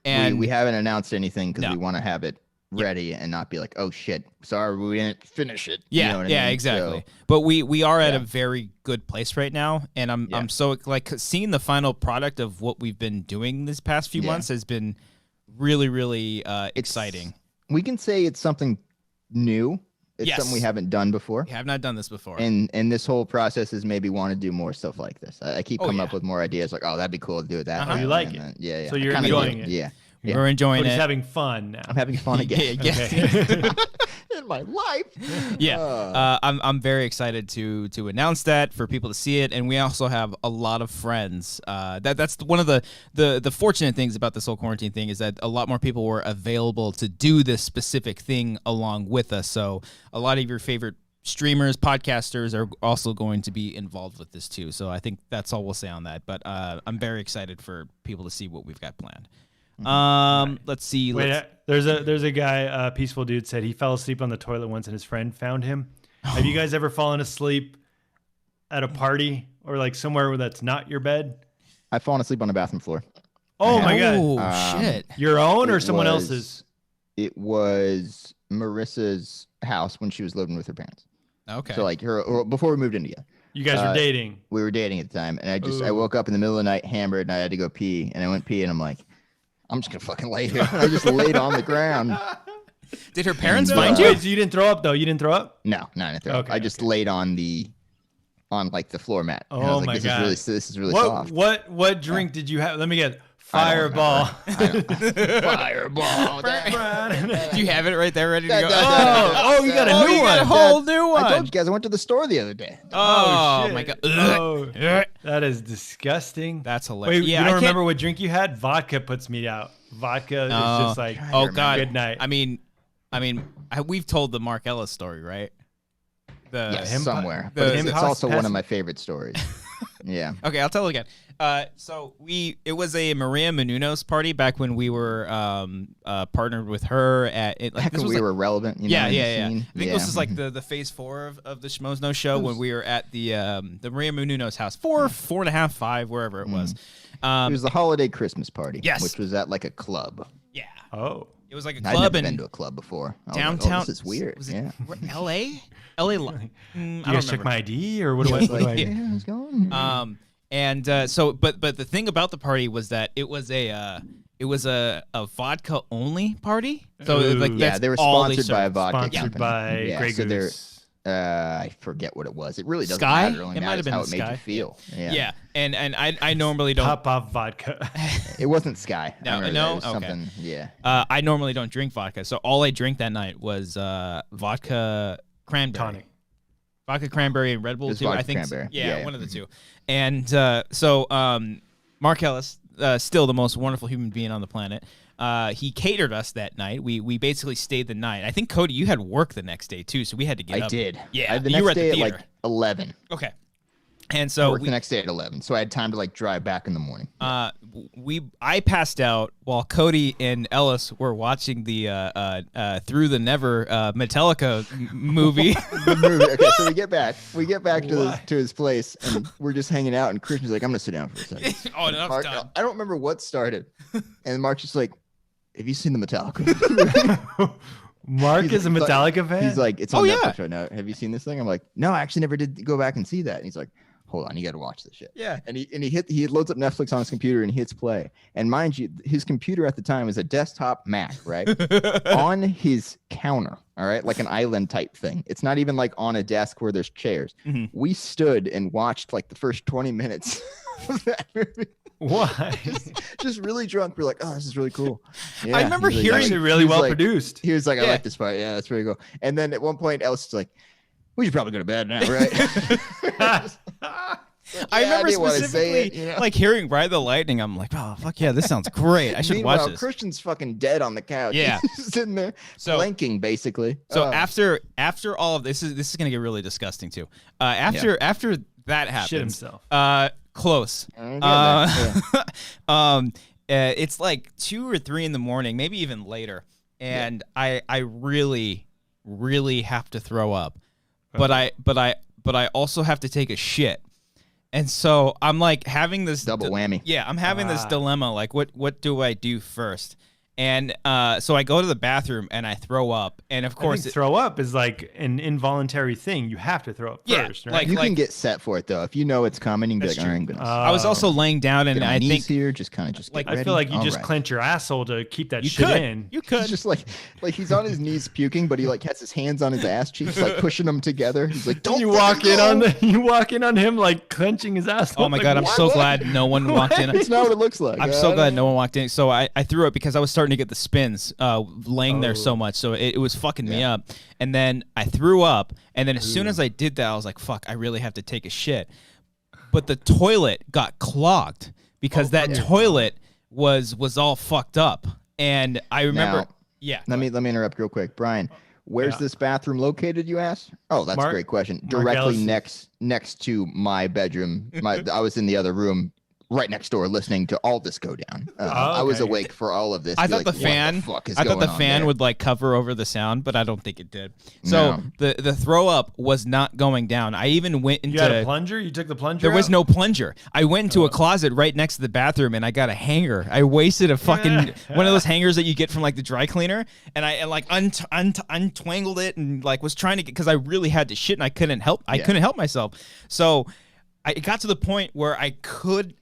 And we haven't announced anything because we want to have it ready and not be like, oh shit, sorry, we didn't finish it. Yeah, you know what I mean? Exactly. So, but we are at a very good place right now, and I'm so like seeing the final product of what we've been doing this past few months has been really, really exciting. We can say it's something new. It's something we haven't done before. We have not done this before. And this whole process is maybe want to do more stuff like this. I keep coming up with more ideas like, oh, that'd be cool to do it that way. You like it. Yeah. So you're enjoying it. Yeah. We're enjoying it. He's having fun now. I'm having fun again. Okay. In my life. I'm very excited to announce that for people to see it, and we also have a lot of friends. That's one of the fortunate things about this whole quarantine thing is that a lot more people were available to do this specific thing along with us. So a lot of your favorite streamers, podcasters are also going to be involved with this too. So I think that's all we'll say on that. But I'm very excited for people to see what we've got planned. Let's see. Wait, there's a guy, Peaceful Dude, said he fell asleep on the toilet once and his friend found him. Have you guys ever fallen asleep at a party or like somewhere where that's not your bed? I've fallen asleep on the bathroom floor. Oh my god! Oh shit! Your own or someone else's? It was Marissa's house when she was living with her parents. Okay. So like before we moved in together. You guys were dating. We were dating at the time, and I woke up in the middle of the night, hammered, and I had to go pee, and I went pee, and I'm like, I'm just gonna fucking lay here. I just laid on the ground. Did her parents find you? Wait, so you didn't throw up though? You didn't throw up? No, I didn't throw up. I just laid on like the floor mat. And Oh I was my like, god, this is really soft. What drink did you have? Let me get Fireball. Fireball. Do you have it right there ready to go? You got a new one. Got a whole new one. I told you guys I went to the store the other day. Oh shit. my god. That is disgusting. That's hilarious. Wait, you don't remember what drink you had? Vodka puts me out. Vodka is just like, god, good night. I mean, we've told the Mark Ellis story, right? Somewhere. But it's also one of my favorite stories. Yeah. Okay, I'll tell it again. So it was a Maria Menounos party back when we were partnered with her at back when we were relevant. Yeah. I think this was like the phase 4 of the Schmoes show when we were at the Maria Menounos house, 4.5, 5, wherever it was. It was the holiday Christmas party. Yes. Which was at like a club. Yeah. Oh. It was like a club. I'd never been to a club before. Downtown. Like, this is weird. Was it L.A.? L.A. You guys check my ID or what do I do? Yeah, how's it going? But the thing about the party was that it was a vodka only party. So they were sponsored by a vodka Sponsored company. by Grey Goose. I forget what it was. It really doesn't Sky? matter. It only It might have matters been how it Sky. made you feel. Yeah. And I normally don't. Pop off vodka. It wasn't Sky. No. It was Okay. something. Yeah. I normally don't drink vodka, so all I drank that night was vodka cranberry. Tonic. Vodka cranberry and Red Bull too. I think. Cranberry. Yeah, one of the two. And Mark Ellis, still the most wonderful human being on the planet. He catered us that night. We basically stayed the night. I think Cody, you had work the next day too, so we had to get up. I did. Yeah, the you next were at the day theater. at like 11. Okay. And so I worked the next day at 11, so I had time to like drive back in the morning. I passed out while Cody and Ellis were watching the Through the Never Metallica movie. Okay, so we get back to his place, and we're just hanging out, and Christian's like, I'm gonna sit down for a second. Mark, done. I don't remember what started, and Mark's just like, have you seen the Metallica? Mark is a Metallica fan? He's like, it's on Netflix right now. Have you seen this thing? I'm like, no, I actually never did go back and see that. And he's like, hold on, you got to watch this shit. Yeah. And he loads up Netflix on his computer and hits play. And mind you, his computer at the time was a desktop Mac, right? On his counter, all right, like an island type thing. It's not even like on a desk where there's chairs. Mm-hmm. We stood and watched like the first 20 minutes of that movie. Why? just really drunk. We're like, oh, this is really cool. Yeah, I remember hearing it really well produced. He was like, I like this part. Yeah, that's pretty cool. And then at one point, Ellis was like, we should probably go to bed now, right? I remember didn't wanna say specifically it, you know? like hearing Ride the Lightning. I'm like, oh fuck yeah, this sounds great. I should watch this. Christian's fucking dead on the couch. Yeah. He's sitting there So- blinking, basically. So after all of this is gonna get really disgusting too. After that happens, Shit himself. Close. Yeah. It's like 2 or 3 in the morning, maybe even later, and I really, really have to throw up, but I also have to take a shit, and so I'm like having this double whammy. Yeah, I'm having this dilemma, like what do I do first? And so I go to the bathroom and I throw up, and of course, throw up is like an involuntary thing. You have to throw up first, right? You can get set for it though. If you know it's coming, you can be like, all right, I'm gonna. I was also laying down, and I think here, just kind of just like get ready. I feel like you All just right. clench your asshole to keep that shit in. You could. He's just like he's on his knees puking, but he like has his hands on his ass cheeks, like pushing them together. He's like, "Don't." You walk in on him like clenching his asshole. Oh my like, god, I'm what? so glad no one walked in. It's not what it looks like. I'm so glad no one walked in. So I threw up because I was starting to get the spins laying there so much. So it was fucking me up. And then I threw up. And then as soon as I did that, I was like, fuck, I really have to take a shit. But the toilet got clogged because that toilet was all fucked up. And I remember, Let me interrupt real quick, Brian. Where's this bathroom located? You asked. Oh, that's a great question. Directly next to my bedroom. I was in the other room, right next door, listening to all this go down. I was awake for all of this. I thought the fan would like cover over the sound, but I don't think it did. So the throw up was not going down. I even went into. You had a plunger? You took the plunger? There was no plunger. I went into a closet right next to the bathroom, and I got a hanger. I wasted a fucking one of those hangers that you get from like the dry cleaner, and I like untwangled it and like was trying to get, because I really had to shit and I couldn't help. I couldn't help myself. So it got to the point where I could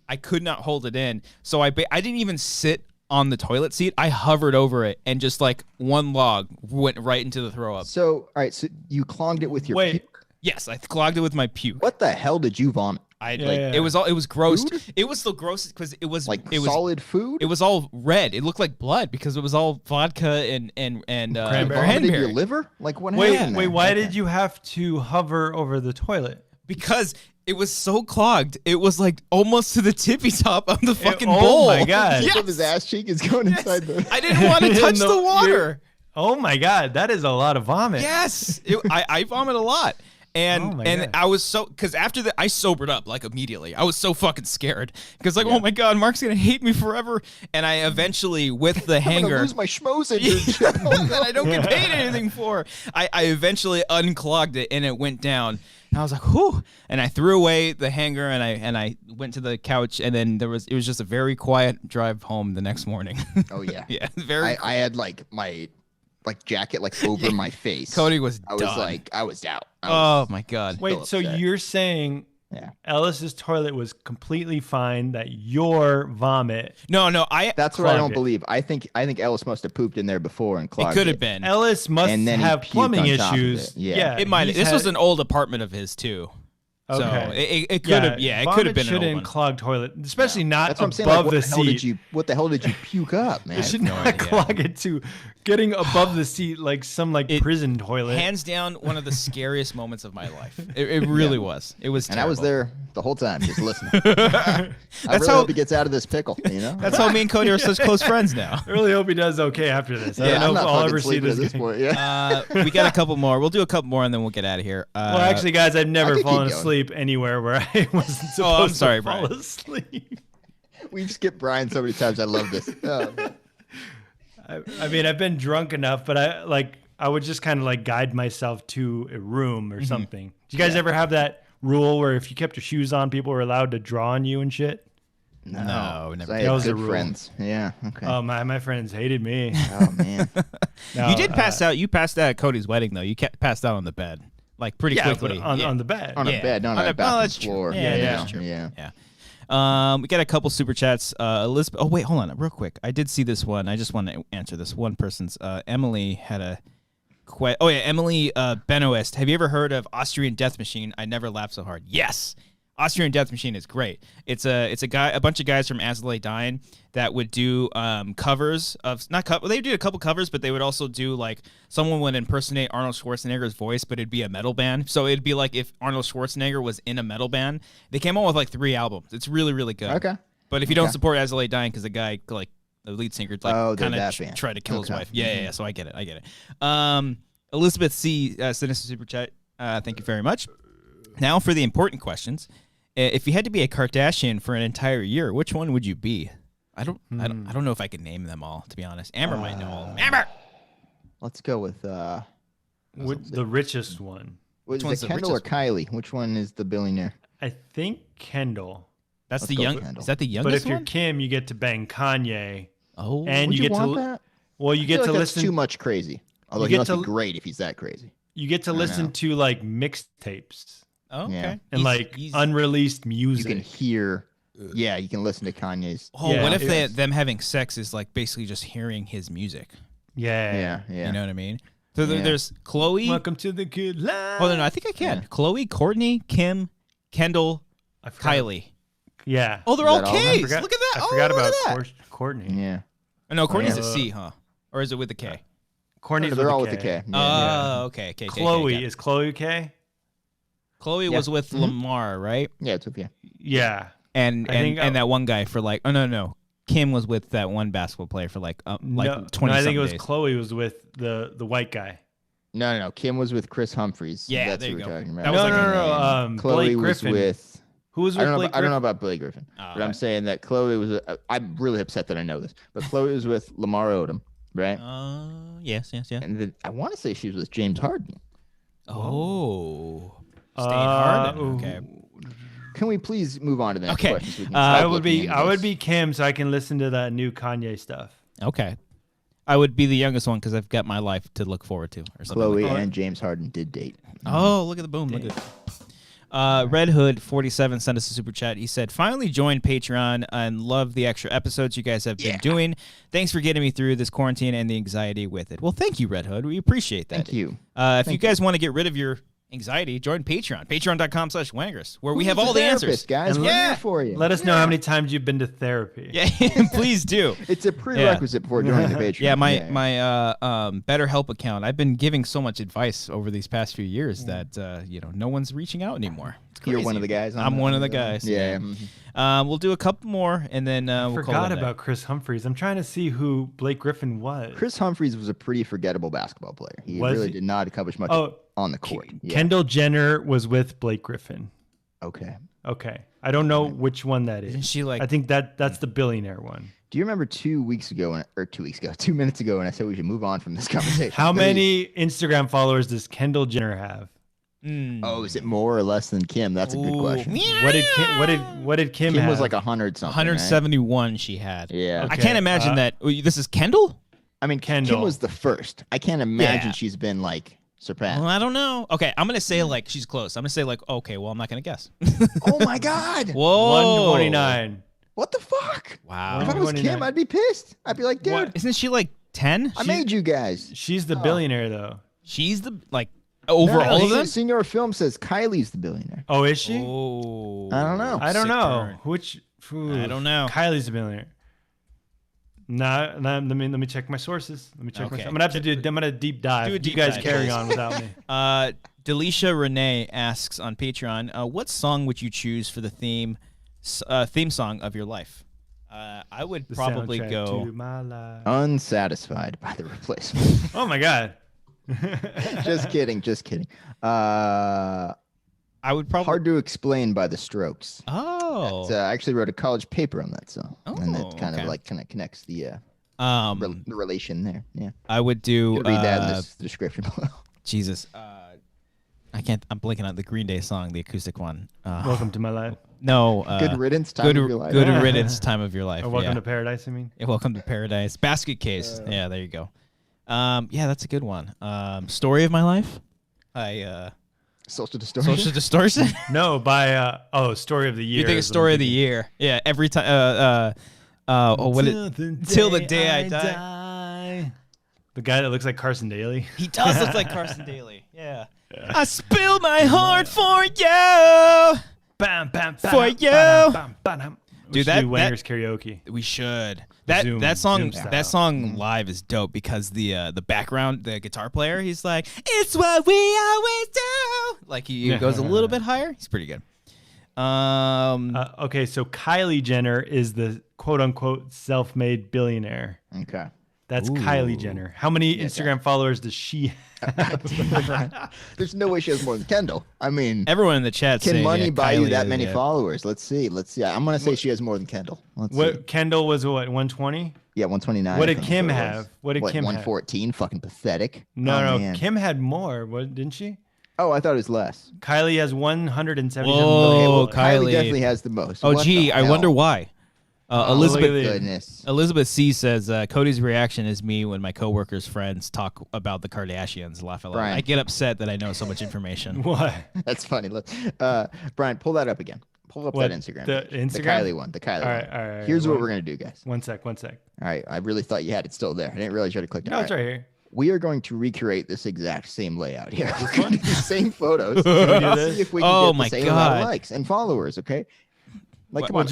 not hold it in. So I didn't even sit on the toilet seat. I hovered over it, and just like one log went right into the throw up. So, all right, so you clogged it with your puke? Yes, I clogged it with my puke. What the hell did you vomit? It was gross. Food? It was the grossest because it was solid food. It was all red. It looked like blood because it was all vodka and Vomited your liver? Like what happened? Wait, why did you have to hover over the toilet? Because it was so clogged. It was like almost to the tippy top of the fucking bowl. Oh my god! Yes. His ass cheek is going inside the. I didn't want to touch the water. Oh my god, that is a lot of vomit. Yes, I vomit a lot. And I was so, because after that I sobered up like immediately. I was so fucking scared because like, oh my god, Mark's gonna hate me forever. And I eventually, with the hanger, I'm gonna lose my schmoes in that I don't get paid anything for. I eventually unclogged it and it went down. And I was like, whew. And I threw away the hanger and I went to the couch, and then it was just a very quiet drive home the next morning. Oh yeah, yeah, I had like my jacket like over my face. Cody was I was out. Oh my god. Wait, so you're saying Ellis's toilet was completely fine, that your vomit? No, that's what I don't believe. I think Ellis must have pooped in there before and clogged it. Could have been. Ellis must have plumbing issues. Yeah, it might. This was an old apartment of his too. Okay. So it could have, it could have been shouldn't an old one. clog toilet, especially not That's what I'm saying. above Like, the seat. What the hell did you puke up, man? You should not clog it to getting above the seat like some prison toilet. Hands down, one of the scariest moments of my life. It really was. It was terrible. And I was there the whole time just listening. I really hope he gets out of this pickle, you know? That's how me and Cody are such close friends now. I really hope he does okay after this. I don't know if I'll ever see this point. We got a couple more. We'll do a couple more and then we'll get out of here. Well, actually, guys, I've never fallen asleep anywhere where I wasn't supposed to fall asleep. We've skipped Brian so many times. I love this. Oh, I mean, I've been drunk enough, but I would just kind of guide myself to a room or something. Do you guys ever have that rule where if you kept your shoes on, people were allowed to draw on you and shit? No, never. That was good friends. Yeah. Okay. Oh, my friends hated me. Oh man. No, you did pass out. You passed out at Cody's wedding though. You passed out on the bed. Like pretty quickly. On the bed. On a bed, not on a bathroom floor. Yeah, that's true. Yeah. We got a couple super chats. Elizabeth. Oh wait, hold on, real quick. I did see this one. I just want to answer this one person's. Emily had a. Emily Benoist. Have you ever heard of Austrian Death Machine? I never laughed so hard. Yes, Austrian Death Machine is great. It's a bunch of guys from As I Lay Dying that would do covers of they did a couple covers, but they would also do like someone would impersonate Arnold Schwarzenegger's voice, but it'd be a metal band. So it'd be like if Arnold Schwarzenegger was in a metal band. They came out with like 3 albums. It's really, really good. Okay. But if you don't support As I Lay Dying, because the guy like the lead singer like kind of tried to kill his wife. Yeah. So I get it. Elizabeth C. sent us a super chat. Thank you very much. Now for the important questions. If you had to be a Kardashian for an entire year, which one would you be? I don't know if I could name them all, to be honest. Amber might know all of them. Amber! Let's go with the richest one. Is it Kendall or Kylie? Which one is the billionaire? I think Kendall. Is that the youngest one? But if you're Kim, you get to bang Kanye. Oh, and you get to that? Well, you get to listen. That's too much crazy. Although he must be great if he's that crazy. You get to listen to like mixtapes. Oh, okay. Yeah. And unreleased music. You can hear. Yeah, you can listen to Kanye's. Oh, what if them having sex is like basically just hearing his music? Yeah. You know what I mean? So there's Chloe. Welcome to the good life. Oh, no, I think I can. Yeah. Chloe, Courtney, Kim, Kendall, Kylie. Yeah. Oh, they're all K's. Look at that. I forgot about Courtney. Yeah. Oh, no, Courtney's a C, huh? Or is it with a K? Courtney's they're all with the K. Oh, okay. Chloe. Is Chloe K? Chloe was with Lamar, right? Yeah, it's with you. Yeah. And that one guy for like, oh, no. Kim was with that one basketball player for like 20 No, I think it was days. Chloe was with the white guy. No. Kim was with Chris Humphries. Yeah, that's there you what go. we're talking about. That was no. Chloe Blake Griffin. was with. Who was with Blake Griffin? I don't know about Blake Griffin, but I'm saying that Chloe was. I'm really upset that I know this, but Chloe was with Lamar Odom, right? Yes. And then I want to say she was with James Harden. Oh. Staying Harden. Okay. Can we please move on to the next question? So we can I would be Kim, so I can listen to that new Kanye stuff. Okay. I would be the youngest one because I've got my life to look forward to. Or something Chloe like and James Harden did date. Oh, look at the boom. Look at it. Red Hood 47 sent us a super chat. He said, finally joined Patreon and love the extra episodes you guys have been doing. Thanks for getting me through this quarantine and the anxiety with it. Well, thank you, Red Hood. We appreciate that. Thank you. If you guys want to get rid of your anxiety, join Patreon. Patreon.com/Wangers, where we have all the answers. Guys, we're here for you. Let us know how many times you've been to therapy. Yeah, please do. It's a prerequisite before joining the Patreon. Yeah, my BetterHelp account. I've been giving so much advice over these past few years that no one's reaching out anymore. You're one of the guys. I'm one of the guys. Yeah. We'll do a couple more, and then we'll forgot about Chris Humphries. I'm trying to see who Blake Griffin was. Chris Humphries was a pretty forgettable basketball player. He really did not accomplish much on the court. Kendall Jenner was with Blake Griffin. Okay. I don't know which one that is. Isn't she like? I think that's the billionaire one. Do you remember 2 minutes ago, when I said we should move on from this conversation? How many Instagram followers does Kendall Jenner have? Oh, is it more or less than Kim? That's a good question. What did Kim have? Kim was like 100 something. 171 right? she had. Yeah. Okay. I can't imagine that. This is Kendall? I mean, Kendall. Kim was the first. I can't imagine she's been like surpassed. Well, I don't know. Okay, I'm going to say like she's close. I'm going to say like, okay, well, I'm not going to guess. Oh my God. Whoa. 129. What the fuck? Wow. If I was Kim, I'd be pissed. I'd be like, dude. What? Isn't she like 10? I made you guys. She's the billionaire though. She's the over all of them? Senior Film says Kylie's the billionaire. Oh, is she? Oh. I don't know. I don't know. Turn. I don't know. Kylie's the billionaire. Nah, let me check my sources. I'm gonna deep dive. Do a deep you guys dive. carry on without me. Delisha Renee asks on Patreon, what song would you choose for the theme song of your life? I would probably go Unsatisfied by The Replacement. Oh my God. Just kidding. I would probably Hard to Explain by The Strokes. Oh. I actually wrote a college paper on that song. And it kind of connects the relation there. Yeah. I would do read that in this description below. Jesus. I'm blanking on the Green Day song, the acoustic one. Welcome to my life. No. Good riddance time of your life. Good riddance time of your life. Or welcome to paradise, I mean. Yeah, welcome to paradise. Basket Case. Yeah, there you go. Yeah, that's a good one. Story of my life. Social Distortion. Social Distortion. No, by Story of the Year. You think of Story of the Year? Yeah, every time. Till the day I die. The guy that looks like Carson Daly. He does look like Carson Daly. Yeah. I spill my heart for you. Bam, bam, For you. Dude, that Wangers karaoke. We should. That song live is dope because the background, the guitar player, he's like, "It's what we always do." Like he goes a little bit higher. He's pretty good. Okay, so Kylie Jenner is the quote unquote self-made billionaire. Okay. That's Kylie Jenner. How many Instagram followers does she have? There's no way she has more than Kendall. I mean, everyone in the chat can money buy Kylie you that many followers? Let's see. I'm gonna say she has more than Kendall. Kendall was what, 120? Yeah, 129. What did Kim have? What did Kim 114? Have? Fucking pathetic. No, Kim had more. What didn't she? Oh, I thought it was less. Kylie has 177 Whoa, million. Kylie definitely has the most. Oh, gee, I wonder why. Elizabeth Goodness. C says Cody's reaction is me when my coworkers' friends talk about the Kardashians. Laugh a lot. I get upset that I know so much information. What? That's funny. Look, Brian, pull that up again. Pull up that Instagram. The Instagram? The Kylie one. The Kylie one. All right. Here's what we're gonna do, guys. One sec. All right. I really thought you had it still there. I didn't realize you had to click. No, it's right here. We are going to recreate this exact same layout here. We're going to do the same photos. Can we do this? See if we can get the same amount of likes and followers. Okay. Like, come on.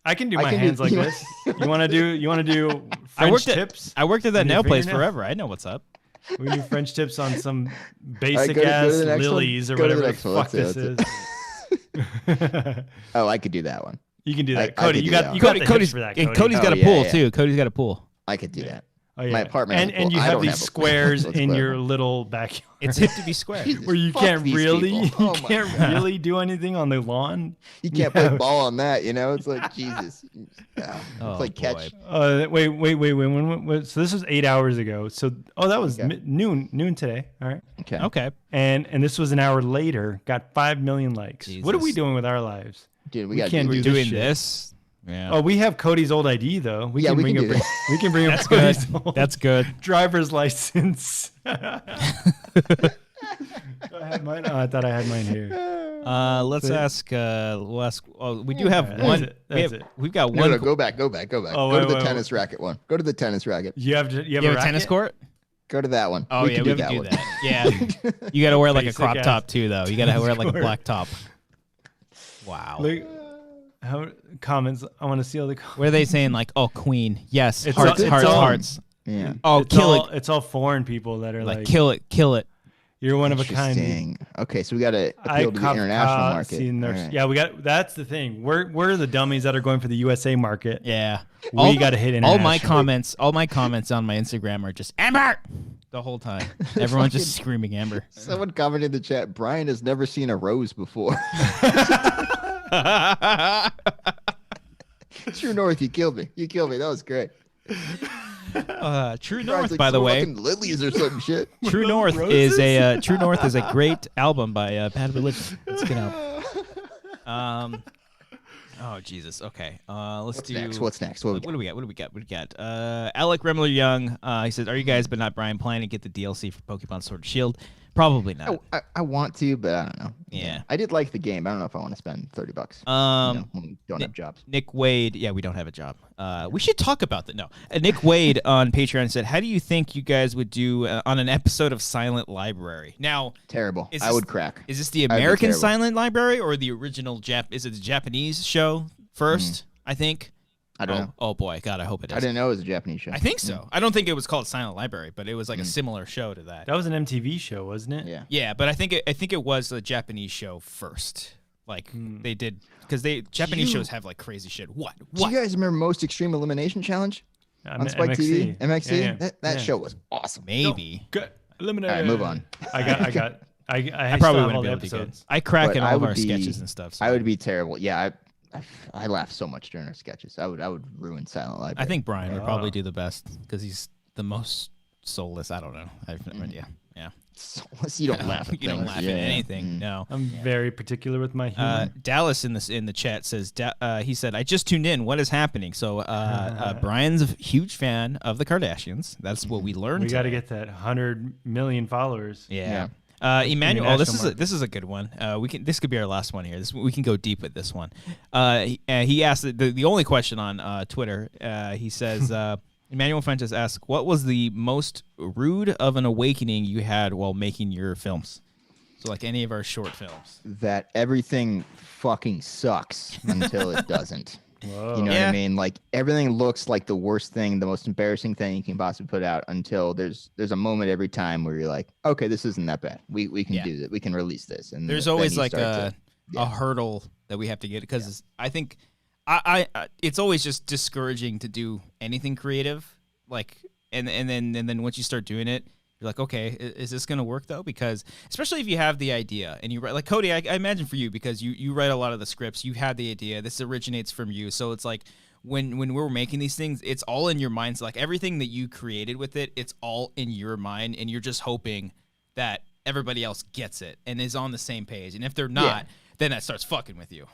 I can do my hands like this. You want to do French tips? I worked at that nail place forever. I know what's up. We can do French tips on some basic ass lilies or whatever the fuck this is. Oh, I could do that one. You can do that. Cody, you got the hips for that. Cody's got a pool too. Cody's got a pool. I could do that. Oh, yeah. My apartment and you have these squares in your little backyard. It's hip to be square. Where you can't really do anything on the lawn. You can't play ball on that, It's like, Jesus. Play catch. Wait. So this was 8 hours ago. So that was noon today. All right. Okay. And this was an hour later. Got 5 million likes. Jesus. What are we doing with our lives? Dude, we can't do doing this. Yeah. Oh, we have Cody's old ID though. We can bring him That's Cody's good. That's good. Driver's license. Do I have mine? Oh, I thought I had mine here. Let's ask. We do have one. We've got one. No, go back. Oh, go to the tennis racket one. Go to the tennis racket. You have a tennis court? Go to that one. Oh, we can do that. Yeah. You got to wear like a crop top too, though. You got to wear like a black top. Wow. Comments. I want to see all the comments. What are they saying? Like, oh, queen. Yes. Hearts. Yeah. Oh, kill it. It's all foreign people that are like kill it. You're one of a kind. Okay, so we got to appeal to the international market. Right. Yeah, we got. That's the thing. We're the dummies that are going for the USA market. Yeah. We got to hit international. All my comments on my Instagram are just Amber the whole time. Everyone's just screaming Amber. Someone commented in the chat. Brian has never seen a rose before. True North, you killed me. That was great. True North, by the way, lilies or some shit. True North is a great album by Bad Religion. It's a good album. Oh Jesus. Okay. What's next? What do we got? Alec Remler Young. He says, "Are you guys, but not Brian, planning to get the DLC for Pokemon Sword and Shield?" Probably not. I want to, but I don't know. Yeah. I did like the game. I don't know if I want to spend $30. When we don't have jobs. Nick Wade. Yeah, we don't have a job. We should talk about that. No. Nick Wade on Patreon said, "How do you think you guys would do on an episode of Silent Library?" Now, terrible. I would crack. Is this the American Silent Library or the original Is it the Japanese show first? I think. I don't know. Oh boy, God, I hope it is. I didn't know it was a Japanese show. I think so. I don't think it was called Silent Library, but it was like a similar show to that. That was an MTV show, wasn't it? Yeah. Yeah, but I think it was a Japanese show first. Like they did because Japanese shows have like crazy shit. What? Do you guys remember Most Extreme Elimination Challenge on Spike TV? MXC. Yeah. That show was awesome. Maybe. Good. Eliminated. All right, move on. I probably wouldn't be able to get. I crack in all of our sketches and stuff. So. I would be terrible. Yeah, I laugh so much during our sketches. I would ruin Silent Library. I think Brian would probably do the best because he's the most soulless. I don't know. I have no idea. Yeah. Soulless. You don't laugh at You don't laugh at anything. No. I'm very particular with my humor. Dallas in the chat says he said, "I just tuned in. What is happening?" So Brian's a huge fan of the Kardashians. That's what we learned. We got to get that 100 million followers. Yeah. Emmanuel, this is a good one. This could be our last one here. We can go deep with this one. He asked the only question on Twitter. He says, Emmanuel Fuentes asks, "What was the most rude of an awakening you had while making your films?" So like any of our short films. That everything fucking sucks until it doesn't. Whoa. You know what I mean? Like everything looks like the worst thing, the most embarrassing thing you can possibly put out until there's a moment every time where you're like, okay, this isn't that bad. We can do that. We can release this. And there's always like a hurdle that we have to get because I think I it's always just discouraging to do anything creative. Like and then once you start doing it, you're like, okay, is this going to work though? Because especially if you have the idea and you write, like Cody, I imagine for you, because you write a lot of the scripts, you had the idea, this originates from you. So it's like when we're making these things, it's all in your mind. So like everything that you created with it, it's all in your mind. And you're just hoping that everybody else gets it and is on the same page. And if they're not, then that starts fucking with you.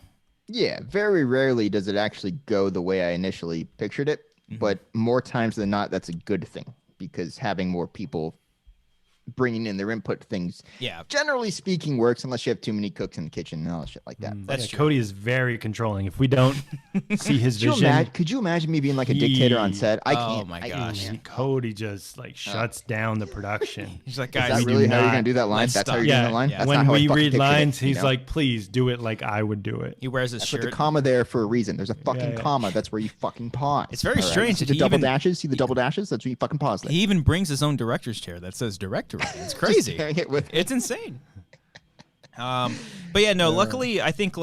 Yeah. Very rarely does it actually go the way I initially pictured it. But more times than not, that's a good thing because having more people bringing in their input things, generally speaking, works unless you have too many cooks in the kitchen and all shit like that. That's true. Cody is very controlling. If we don't see his vision, could you imagine me being like a dictator on set? I can't. Oh my gosh, Cody just like shuts down the production. He's like, guys, is that really how you're gonna do that line? That's how you're doing the line. Yeah. When we read lines, he's like, please do it like I would do it. He wears his shirt. Put the comma there for a reason. There's a fucking comma. That's where you fucking pause. It's very strange. See the double dashes? See the double dashes? That's where you fucking pause there. He even brings his own director's chair that says director. It's crazy. It's insane. But yeah, no. Luckily, I think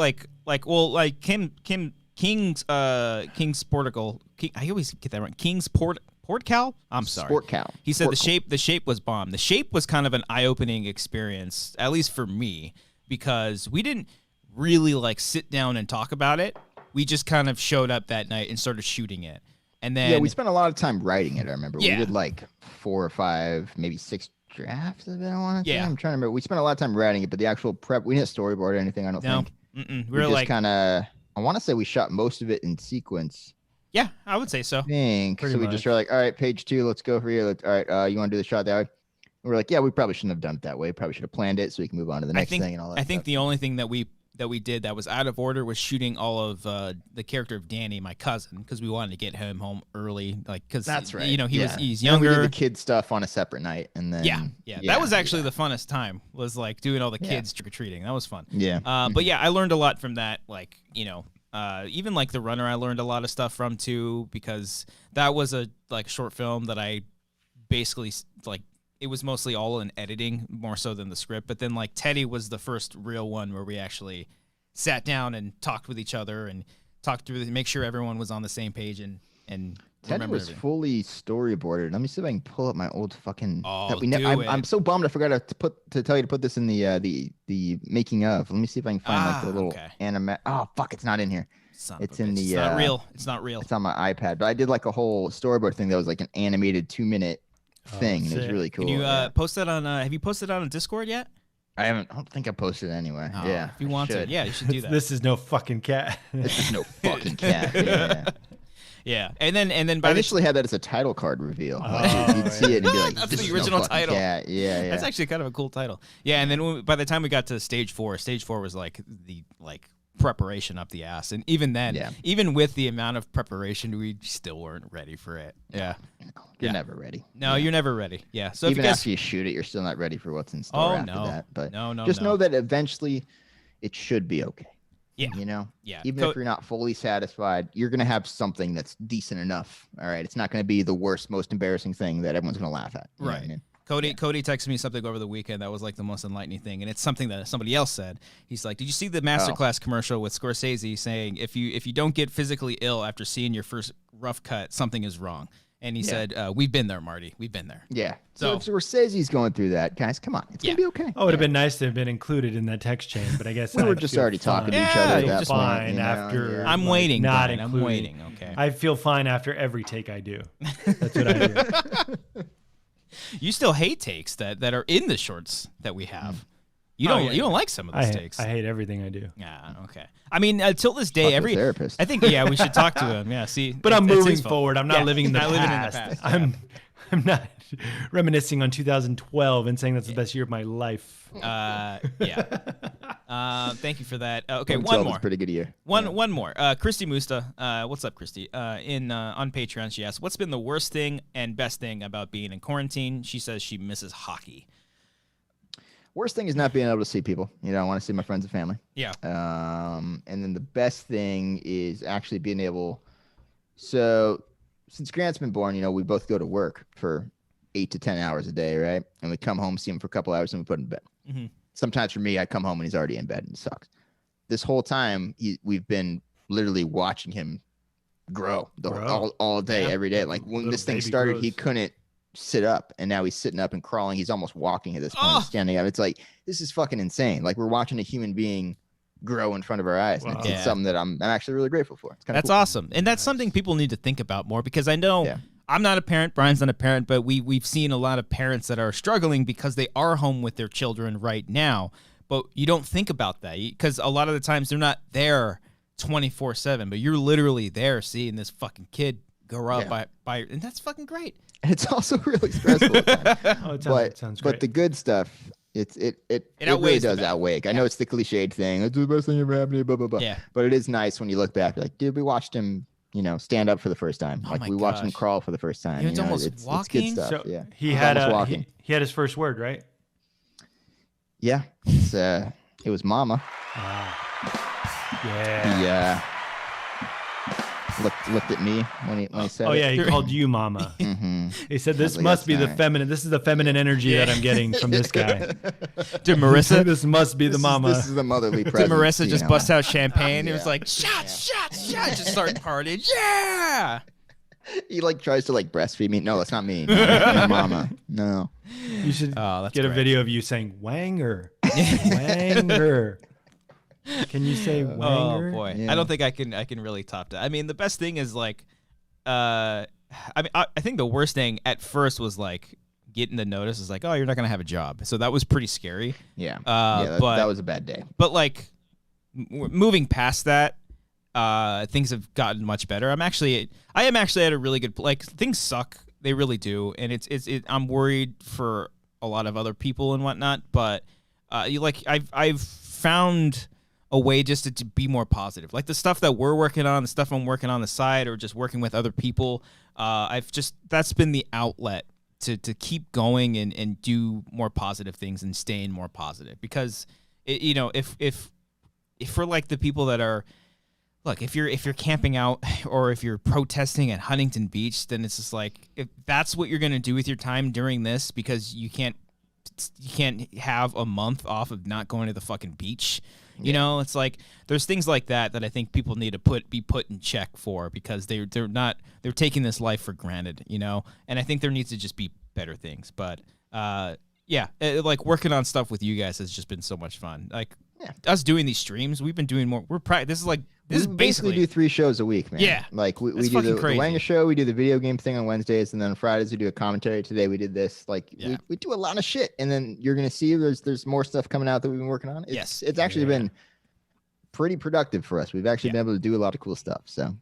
King's Portugal. I always get that wrong. King's Portcal. I'm sorry. Sportcal. He said the shape was bomb. The shape was kind of an eye-opening experience, at least for me, because we didn't really like sit down and talk about it. We just kind of showed up that night and started shooting it, and then we spent a lot of time writing it. I remember we did like 4 or 5, maybe 6 drafts of it. I want to say. I'm trying to remember. We spent a lot of time writing it, but the actual prep, we didn't storyboard or anything. I don't think. We were just kind of. I want to say we shot most of it in sequence. Yeah, I would say so. We just were like, all right, page 2, let's go for here. All right, you want to do the shot that way? And we're like, yeah, we probably shouldn't have done it that way. Probably should have planned it so we can move on to the next thing and all that. I think the only thing that we did that was out of order was shooting all of the character of Danny, my cousin, because we wanted to get him home early, like because that's right. You know, he's younger. We did the kid stuff on a separate night, and then that was actually the funnest time. Was like doing all the kids trick or treating. That was fun. Yeah. But yeah, I learned a lot from that. Like even like The Runner, I learned a lot of stuff from too, because that was a short film that I basically like. It was mostly all in editing more so than the script. But then like Teddy was the first real one where we actually sat down and talked with each other and talked through make sure everyone was on the same page and Teddy was everything. Fully storyboarded. Let me see if I can pull up my old fucking. I'm so bummed I forgot to tell you to put this in the making of. Let me see if I can find like the little anime. Oh fuck, it's not in here. It's in the. It's not real. It's not real. It's on my iPad, but I did like a whole storyboard thing that was like an animated 2-minute thing. And it was really cool. Can you post that on? Have you posted that on Discord yet? I don't think I posted it anyway. Yeah. If you want to, you should do that. This is no fucking cat. This is no fucking cat. Yeah. Yeah, and then I initially had that as a title card reveal. You'd see it and be like, that's this the is original no title. Cat. Yeah. That's actually kind of a cool title. Yeah, and then by the time we got to stage 4 was like the preparation up the ass, and even then, even with the amount of preparation, we still weren't ready for it. Yeah, you're never ready. No, you're never ready. Yeah, so even after you shoot it, you're still not ready for what's in store after that. But just know that eventually, it should be okay. Yeah, you know. Yeah, even if you're not fully satisfied, you're gonna have something that's decent enough. All right, it's not gonna be the worst, most embarrassing thing that everyone's gonna laugh at. Right. I mean? Cody texted me something over the weekend that was like the most enlightening thing, and it's something that somebody else said. He's like, "Did you see the Masterclass commercial with Scorsese saying if you don't get physically ill after seeing your first rough cut, something is wrong?" And he said, "We've been there, Marty. We've been there." Yeah. So if Scorsese's going through that, guys, come on, it's gonna be okay. Oh, it would have been nice to have been included in that text chain, but I guess we were just already talking to each other at that point. After I'm waiting. I'm waiting. Okay. I feel fine after every take I do. That's what I do. You still hate takes that are in the shorts that we have. You don't like some of those takes. I hate everything I do. Yeah, okay. I mean, until this day, every therapist. I think we should talk to him. Yeah, see. But I'm moving forward. I'm not living in the past. I'm not reminiscing on 2012 and saying that's the best year of my life. Thank you for that. Okay, one more. Pretty good year. One more. Christy Musta. What's up, Christy? On Patreon, she asked, "What's been the worst thing and best thing about being in quarantine?" She says she misses hockey. Worst thing is not being able to see people. You know, I want to see my friends and family. Yeah. And then the best thing is actually being able. So since Grant's been born, you know, we both go to work for 8 to 10 hours a day, right? And we come home, see him for a couple hours, and we put him in bed. Mm-hmm. Sometimes for me, I come home and he's already in bed, and it sucks. This whole time, we've been literally watching him grow all day, every day. Like when this thing started, he couldn't sit up, and now he's sitting up and crawling. He's almost walking at this point. He's standing up. It's like, this is fucking insane. Like we're watching a human being grow in front of our eyes. And it's something that I'm actually really grateful for. It's that's cool. Awesome. And that's something people need to think about more, because I know I'm not a parent, Brian's not a parent, but we've seen a lot of parents that are struggling because they are home with their children right now. But you don't think about that, because a lot of the times they're not there 24/7, but you're literally there seeing this fucking kid grow up by and that's fucking great. It's also really stressful. It sounds great. But the good stuff, it really does outweigh. I know it's the cliched thing. It's the best thing ever happened to you, blah, blah, blah. Yeah. But it is nice when you look back, like, dude, we watched him, you know, stand up for the first time. Oh like we watched him crawl for the first time. It's almost walking. It's good stuff. So yeah. He had his first word, right? Yeah. It was mama. Yeah. He looked at me when he said it. He called you mama. Mm-hmm. He said, this must be the feminine. This is the feminine energy that I'm getting from this guy. Did Marissa? This must be the mama. This is the motherly presence. Did Marissa just bust out champagne? It was like, shots, just start partying. Yeah. He like tries to like breastfeed me. No, that's not me. No, mama. No. You should get a video of you saying Wanger. Wanger. Can you say Wanger? Oh boy, I don't think I can really top that. I mean, the best thing is like, I think the worst thing at first was like getting the notice is like, oh, you're not gonna have a job. So that was pretty scary. Yeah. That was a bad day. But like, moving past that, things have gotten much better. I am actually at a really good. Like things suck, they really do, and I'm worried for a lot of other people and whatnot. But I've found a way just to be more positive. Like the stuff that we're working on, the stuff I'm working on the side, or just working with other people. That's been the outlet to keep going and do more positive things and staying more positive. Because if for like the people that are, look, if you're camping out or if you're protesting at Huntington Beach, then it's just like, if that's what you're gonna do with your time during this, because you can't have a month off of not going to the fucking beach. You know, it's like there's things like that I think people need to be put in check for, because they're taking this life for granted, you know. And I think there needs to just be better things. But like working on stuff with you guys has just been so much fun. Like us doing these streams, we've been doing more. This is basically do 3 shows a week, man. Yeah, like we do the Wangers show, we do the video game thing on Wednesdays, and then on Fridays we do a commentary. Today we did this. Like we do a lot of shit, and then you're gonna see there's more stuff coming out that we've been working on. It's actually been pretty productive for us. We've actually been able to do a lot of cool stuff. So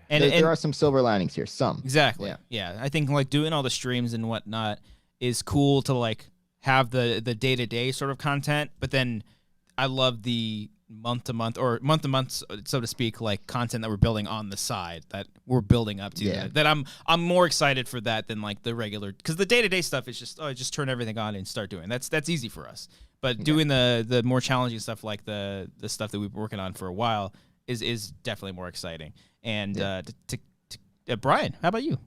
and there are some silver linings here. Some exactly. Yeah. I think like doing all the streams and whatnot is cool to like have the day-to-day sort of content, but then I love the month-to-month, so to speak, like content that we're building on the side, that we're building up to. That I'm more excited for that than like the regular, because the day-to-day stuff is just just turn everything on and start doing. That's easy for us. But doing the more challenging stuff, like the stuff that we've been working on for a while, is definitely more exciting. And Brian, how about you?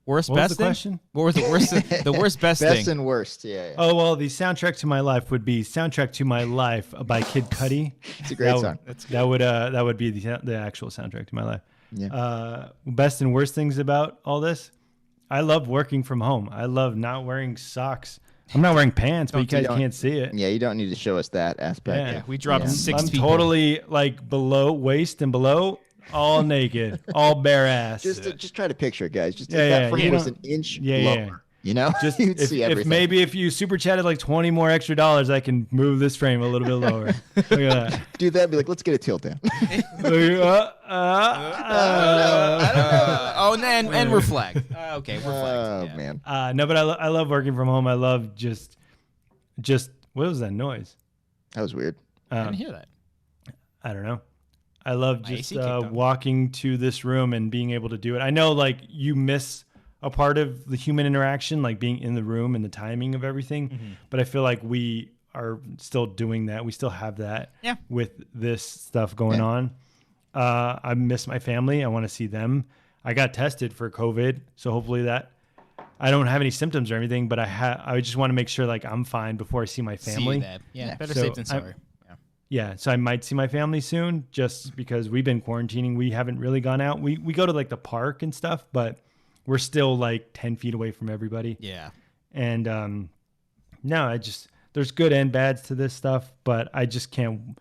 Worst, best thing? Question? What was the worst? The worst, best thing? Best and worst, yeah. Oh, well, the soundtrack to my life would be "Soundtrack to My Life" by Kid Cudi. It's a great song. That would be the actual soundtrack to my life. Yeah. Best and worst things about all this? I love working from home. I love not wearing socks. I'm not wearing pants, but you guys can't see it. Yeah, you don't need to show us that aspect. Yeah, we dropped 6 I'm people. Totally like below waist and below. All naked, all bare ass. Just try to picture it, guys. Just if that frame was an inch lower. You know, just you'd see everything. If you super chatted like $20 more extra, I can move this frame a little bit lower. Look at that. Do that. Be like, let's get a tilt down. I don't know. And we're flagged. Okay, we're flagged. Oh man. No, but I love working from home. I love just what was that noise? That was weird. I didn't hear that. I don't know. I love just walking to this room and being able to do it. I know like you miss a part of the human interaction, like being in the room and the timing of everything. Mm-hmm. But I feel like we are still doing that. We still have that with this stuff going on. I miss my family. I want to see them. I got tested for COVID, so hopefully that I don't have any symptoms or anything, but I just want to make sure like I'm fine before I see my family. Better safe than sorry. Yeah, so I might see my family soon just because we've been quarantining. We haven't really gone out. We go to like the park and stuff, but we're still like 10 feet away from everybody. Yeah. And no, there's good and bads to this stuff, but I just can't.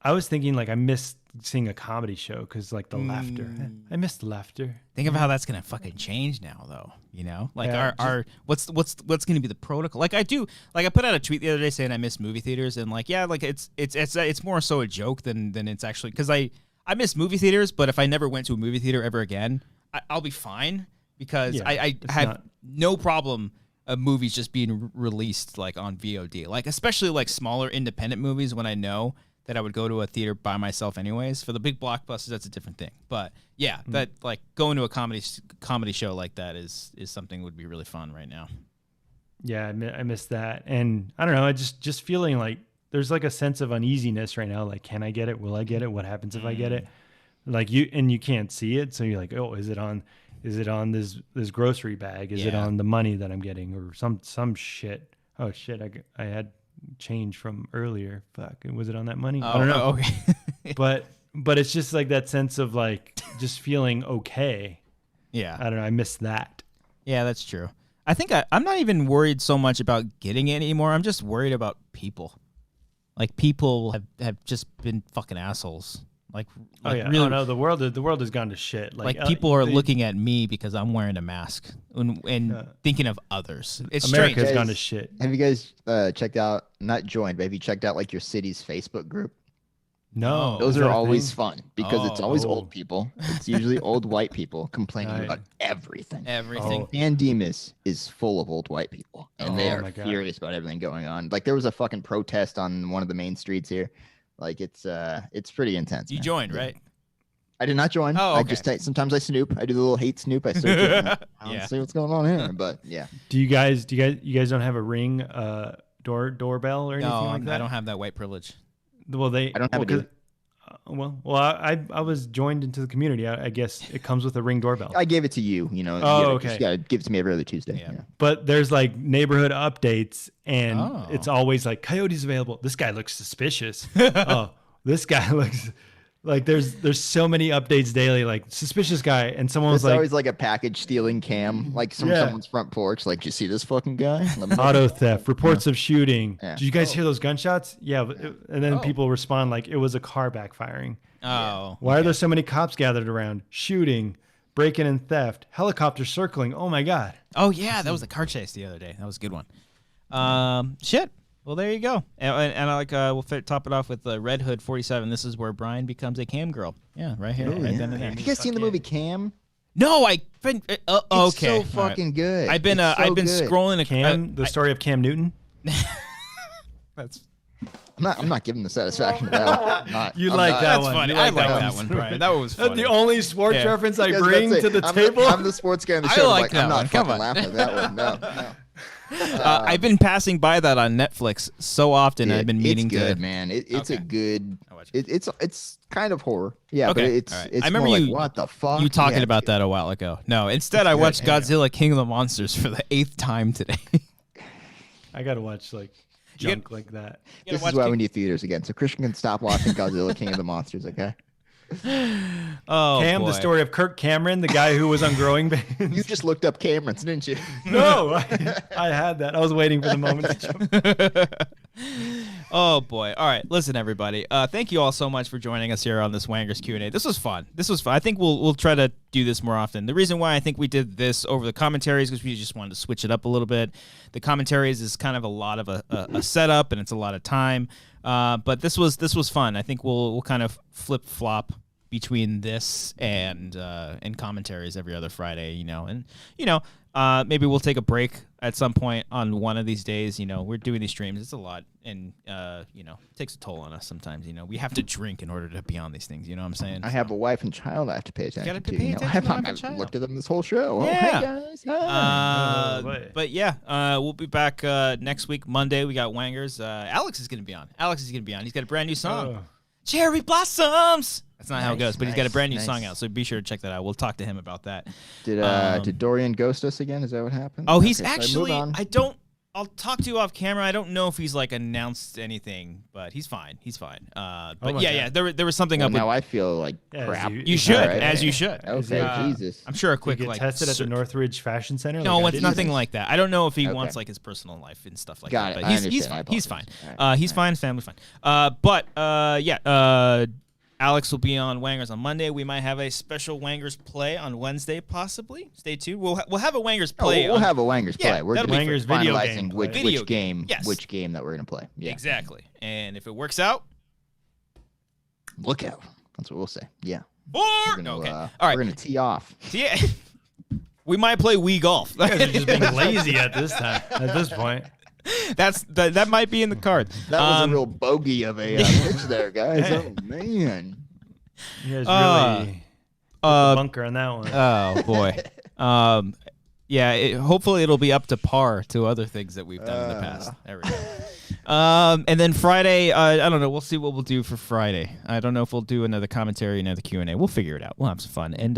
I was thinking like I missed seeing a comedy show because like the laughter. I missed the laughter. Think of how that's gonna fucking change now, though. You know, like our what's gonna be the protocol? Like I put out a tweet the other day saying I miss movie theaters, and like like it's more so a joke than it's actually, because I miss movie theaters, but if I never went to a movie theater ever again, I'll be fine because I have no problem of movies just being released like on VOD, like especially like smaller independent movies when I know that I would go to a theater by myself anyways. For the big blockbusters, that's a different thing. But yeah, that like going to a comedy show like that is something that would be really fun right now. Yeah, I miss that. And I don't know, I just feeling like there's like a sense of uneasiness right now. Like, can I get it? Will I get it? What happens if I get it? Like you can't see it. So you're like, oh, is it on this grocery bag? Is it on the money that I'm getting or some shit? Oh shit, I had change from earlier. Fuck, was it on that money? I don't know. Okay. but it's just like that sense of like just feeling okay. Yeah. I don't know. I miss that. Yeah, that's true. I think I'm not even worried so much about getting it anymore. I'm just worried about people. Like people have just been fucking assholes. Like really, oh no, the world has gone to shit. Like people are looking at me because I'm wearing a mask and thinking of others. It's America's strange. gone to shit. Have you guys checked out, not joined, but have you checked out like your city's Facebook group? No. Those are always fun because it's always old people. It's usually old white people complaining about everything. San Dimas is full of old white people, and they are furious about everything going on. Like there was a fucking protest on one of the main streets here. Like it's pretty intense. You joined, right? I did not join. Oh, okay. I just sometimes I snoop. I do the little hate snoop. I search it. I don't see what's going on here, but yeah. Do you guys don't have a Ring doorbell or anything like that? No, I don't have that white privilege. Well, I don't have it. I was joined into the community. I guess it comes with a Ring doorbell. I gave it to you. You know. Okay. You gotta give it to me every other Tuesday. Yeah. But there's like neighborhood updates, and it's always like coyotes available. This guy looks suspicious. Oh, this guy looks like there's so many updates daily. Like suspicious guy, and someone's like always like a package stealing cam, like someone's front porch. Like, you see this fucking guy? Auto theft, reports of shooting. Yeah. Did you guys hear those gunshots? Yeah, and then people respond like it was a car backfiring. Oh, why are there so many cops gathered around? Shooting, break-in and theft, helicopter circling. Oh my god. Oh yeah, that was a car chase the other day. That was a good one. Shit. Well, there you go. And I like we'll top it off with Red Hood 47. This is where Brian becomes a cam girl. Yeah, right here. Have you guys seen the movie Cam? No, I've been okay. It's so fucking good. I've been scrolling a Cam, the story of Cam Newton. That's. I'm not giving the satisfaction of that one. You like that one. Funny. I like that one, Brian. That was funny. That's the only sports reference I bring to the table. I'm the sports guy on the show. I'm not fucking laughing at that one. No. I've been passing by that on Netflix so often. I've been meaning to. It's good, man. It's a good. It's kind of horror. Yeah, okay. But it's I remember more like, what the fuck? You talking about that a while ago. No, instead I watched Godzilla King of the Monsters for the 8th time today. I gotta watch like junk like that. This is why we need theaters again, so Christian can stop watching Godzilla King of the Monsters. Okay. Oh, Cam, boy. The story of Kirk Cameron, the guy who was on Growing Pains. You just looked up Camerons, didn't you? No, I had that. I was waiting for the moment to jump. Oh boy! All right, listen, everybody. Thank you all so much for joining us here on this Wangers Q&A. This was fun. I think we'll try to do this more often. The reason why I think we did this over the commentaries is because we just wanted to switch it up a little bit. The commentaries is kind of a lot of a setup, and it's a lot of time. But this was fun. I think we'll kind of flip flop between this and commentaries every other Friday. Maybe we'll take a break at some point on one of these days. We're doing these streams. It's a lot, and it takes a toll on us sometimes. We have to drink in order to be on these things. You know what I'm saying? I have a wife and child I have to pay attention to. Pay attention I've looked at them this whole show. Yeah. Oh, hey guys. Hi. But yeah, we'll be back next week, Monday. We got Wangers. Alex is going to be on. He's got a brand new song. Cherry Blossoms. That's not how it goes, but he's got a brand new song out, so be sure to check that out. We'll talk to him about that. Did Dorian ghost us again? Is that what happened? Oh, he's actually. I'll talk to you off camera. I don't know if he's announced anything, but he's fine. But there was something up. Now I feel like crap. You should, as you should. Okay, Jesus. I'm sure a quick tested at the Northridge Fashion Center. No, it's nothing like that. I don't know if he wants his personal life and stuff like that. But he's fine. He's fine. Family fine. But Alex will be on Wangers on Monday. We might have a special Wangers play on Wednesday, possibly. Stay tuned. We'll have a Wangers play. We'll have a Wangers play. We're just Wangers finalizing which game that we're gonna play. Yeah. Exactly. And if it works out, look out. That's what we'll say. Yeah. Okay. All right. We're gonna tee off. Yeah. We might play Wii golf. You guys are just being lazy at this point. That might be in the cards. That was a real bogey of a pitch there, guys. Oh man, you guys really hit the bunker on that one. Oh boy. Hopefully it'll be up to par to other things that we've done in the past. There we go. And then Friday, I don't know. We'll see what we'll do for Friday. I don't know if we'll do another commentary, another Q&A. We'll figure it out. We'll have some fun. And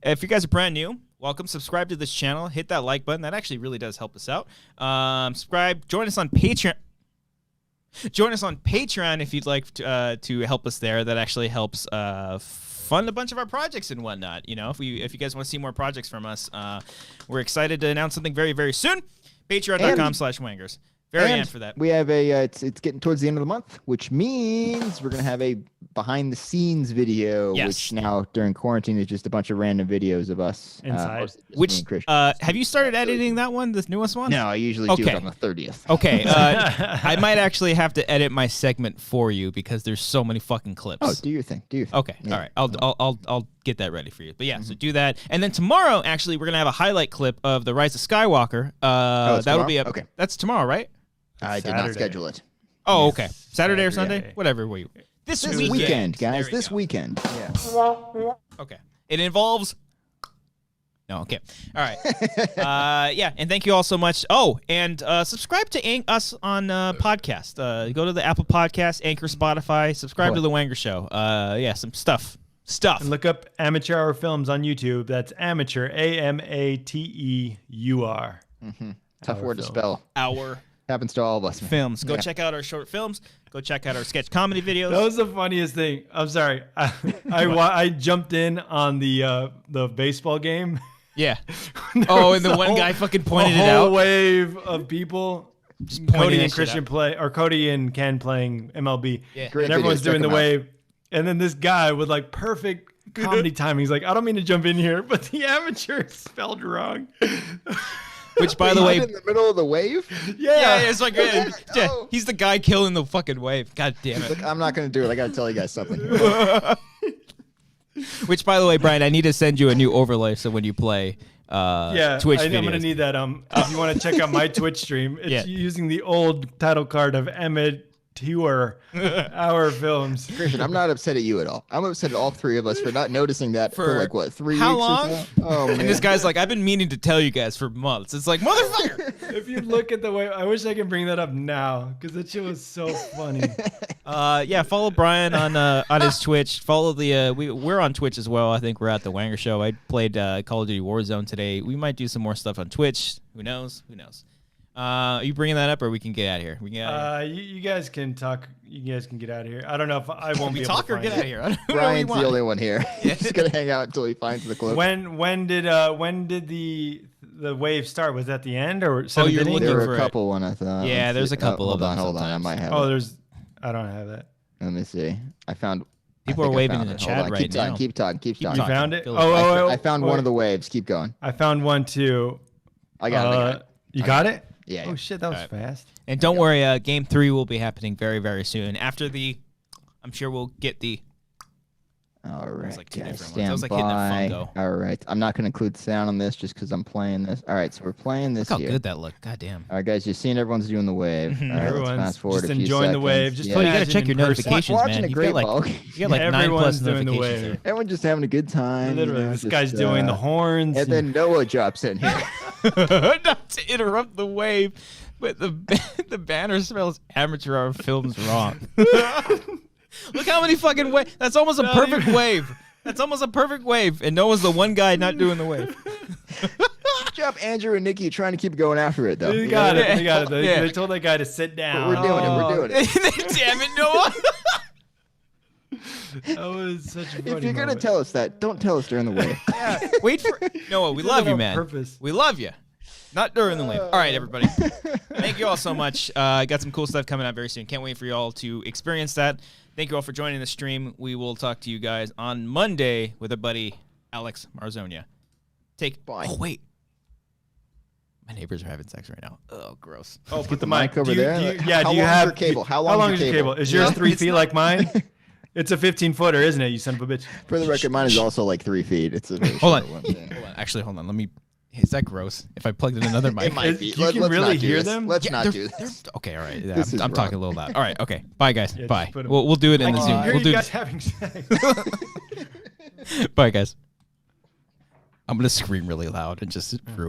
if you guys are brand new, welcome. Subscribe to this channel. Hit that like button. That actually really does help us out. Subscribe. Join us on Patreon. Join us on Patreon if you'd like to help us there. That actually helps fund a bunch of our projects and whatnot. If you guys want to see more projects from us, we're excited to announce something very, very soon. Patreon.com/Wangers. Very end for that. We have it's getting towards the end of the month, which means we're going to have a behind the scenes video, which now during quarantine is just a bunch of random videos of us. Inside. Have you started editing that one, this newest one? No, I usually do it on the 30th. Okay. I might actually have to edit my segment for you because there's so many fucking clips. Oh, do your thing. Okay. Yeah. All right. I'll get that ready for you. But yeah, so do that. And then tomorrow, actually, we're going to have a highlight clip of The Rise of Skywalker. That'll be up. Okay. That's tomorrow, right? I did not schedule it. Oh, okay. Saturday or Sunday? Whatever. This weekend, guys. This weekend. Yeah. Okay. It involves... No, okay. All right. And thank you all so much. Oh, and subscribe to us on podcast. Go to the Apple Podcast, Anchor, Spotify. Subscribe to The Wanger Show. Some stuff. And look up Amateur Hour Films on YouTube. That's Amateur, AMATEUR. Mm-hmm. Tough word to spell. Our happens to all of us. Films. Go check out our short films. Go check out our sketch comedy videos. That was the funniest thing. I'm sorry. I jumped in on the baseball game. Yeah. And the one guy fucking pointed it out. A whole wave of people. Cody and Christian Cody and Ken playing MLB. Yeah. And everyone's doing the wave. And then this guy with perfect comedy timing. He's like, I don't mean to jump in here, but the amateur spelled wrong. Which, by the way, in the middle of the wave. Yeah, it's like he's the guy killing the fucking wave. God damn it! Look, I'm not gonna do it. I gotta tell you guys something. Which, by the way, Brian, I need to send you a new overlay so when you play Twitch videos. I'm gonna need that. If you want to check out my Twitch stream, it's using the old title card of Amateur Hour Films. Christian, I'm not upset at you at all. I'm upset at all three of us for not noticing that for 3 weeks. How long? Or so? Oh, man. And this guy's like, I've been meaning to tell you guys for months. It's like, motherfucker. If you look at the way, I wish I could bring that up now because that shit was so funny. Follow Brian on his Twitch. Follow we're on Twitch as well. I think we're at the Wanger Show. I played Call of Duty Warzone today. We might do some more stuff on Twitch. Who knows? Are you bringing that up, or we can get out of here? We can get out of here. You guys can talk. You guys can get out of here. I don't know if I won't be able to talk or get out of here. Brian's the only one here. He's gonna hang out until he finds the clip. When did the wave start? Was that the end or? You're looking there for were a couple one I thought. Yeah, there's a couple of them. Hold on. I might have. I don't have that. Let me see. I found. People are waving in the chat right now. Keep talking. You found it? I found one of the waves. Keep going. I found one too. I got it. You got it? Yeah. Oh shit, that was fast. And don't worry, Game 3 will be happening very, very soon. After I'm sure we'll get the. All right. There's like two different ones. Stand That was like hitting a by. fungo. All right. I'm not going to include sound on this just because I'm playing this. All right. So we're playing this Look how here. good that looked. God damn. All right, guys. You're seeing everyone's doing the wave. All right, Everyone's let's fast forward just a few enjoying the seconds. wave. Just yeah. Well, you gotta imagine check your in person. notifications, Watching man. a You great got like ball. you got like 9+ Everyone's doing the notifications wave. there. Everyone's just having a good time. Literally, you know, this just, guy's doing the horns. And then Noah drops in here. Not to interrupt the wave, but the banner spells amateur hour films wrong. Look how many fucking waves. That's almost a perfect wave. That's almost a perfect wave, and Noah's the one guy not doing the wave. Good job, Andrew and Nikki, trying to keep going after it, though. They got it. Yeah. They got it. They, Yeah. they told that guy to sit down. But we're doing it. We're doing it. Damn it, Noah. That was such a funny If you're going to moment. tell us that, don't tell us during the wave. Wait for Noah. We Did love it you, on man. purpose. We love you. Not during the wave. All right, everybody. Thank you all so much. Got some cool stuff coming out very soon. Can't wait for you all to experience that. Thank you all for joining the stream. We will talk to you guys on Monday with our buddy Alex Marzonia. Bye. Oh, wait. My neighbors are having sex right now. Oh, gross. Oh, Put the mic over there. Yeah, How do you long is have your cable? How How long long is is your your cable? cable? Is yours 3 It's feet not- like mine? It's a 15-footer, isn't it? You son of a bitch. For the record, mine is also like 3 feet. It's a very Hold on. short one. Yeah. Hold on. Actually, hold on. Let me. Is that gross? If I plugged in another mic. It might be. You Let's can not really do hear this. them? Let's Yeah, not they're- do this. Okay, all right. Yeah, This is I'm talking a wrong. little loud. All right, okay. Bye, guys. Yeah, just Bye. put 'em- We'll do it in I the can Zoom. hear We'll you do. guys having sex. Bye, guys. I'm gonna scream really loud and just ruin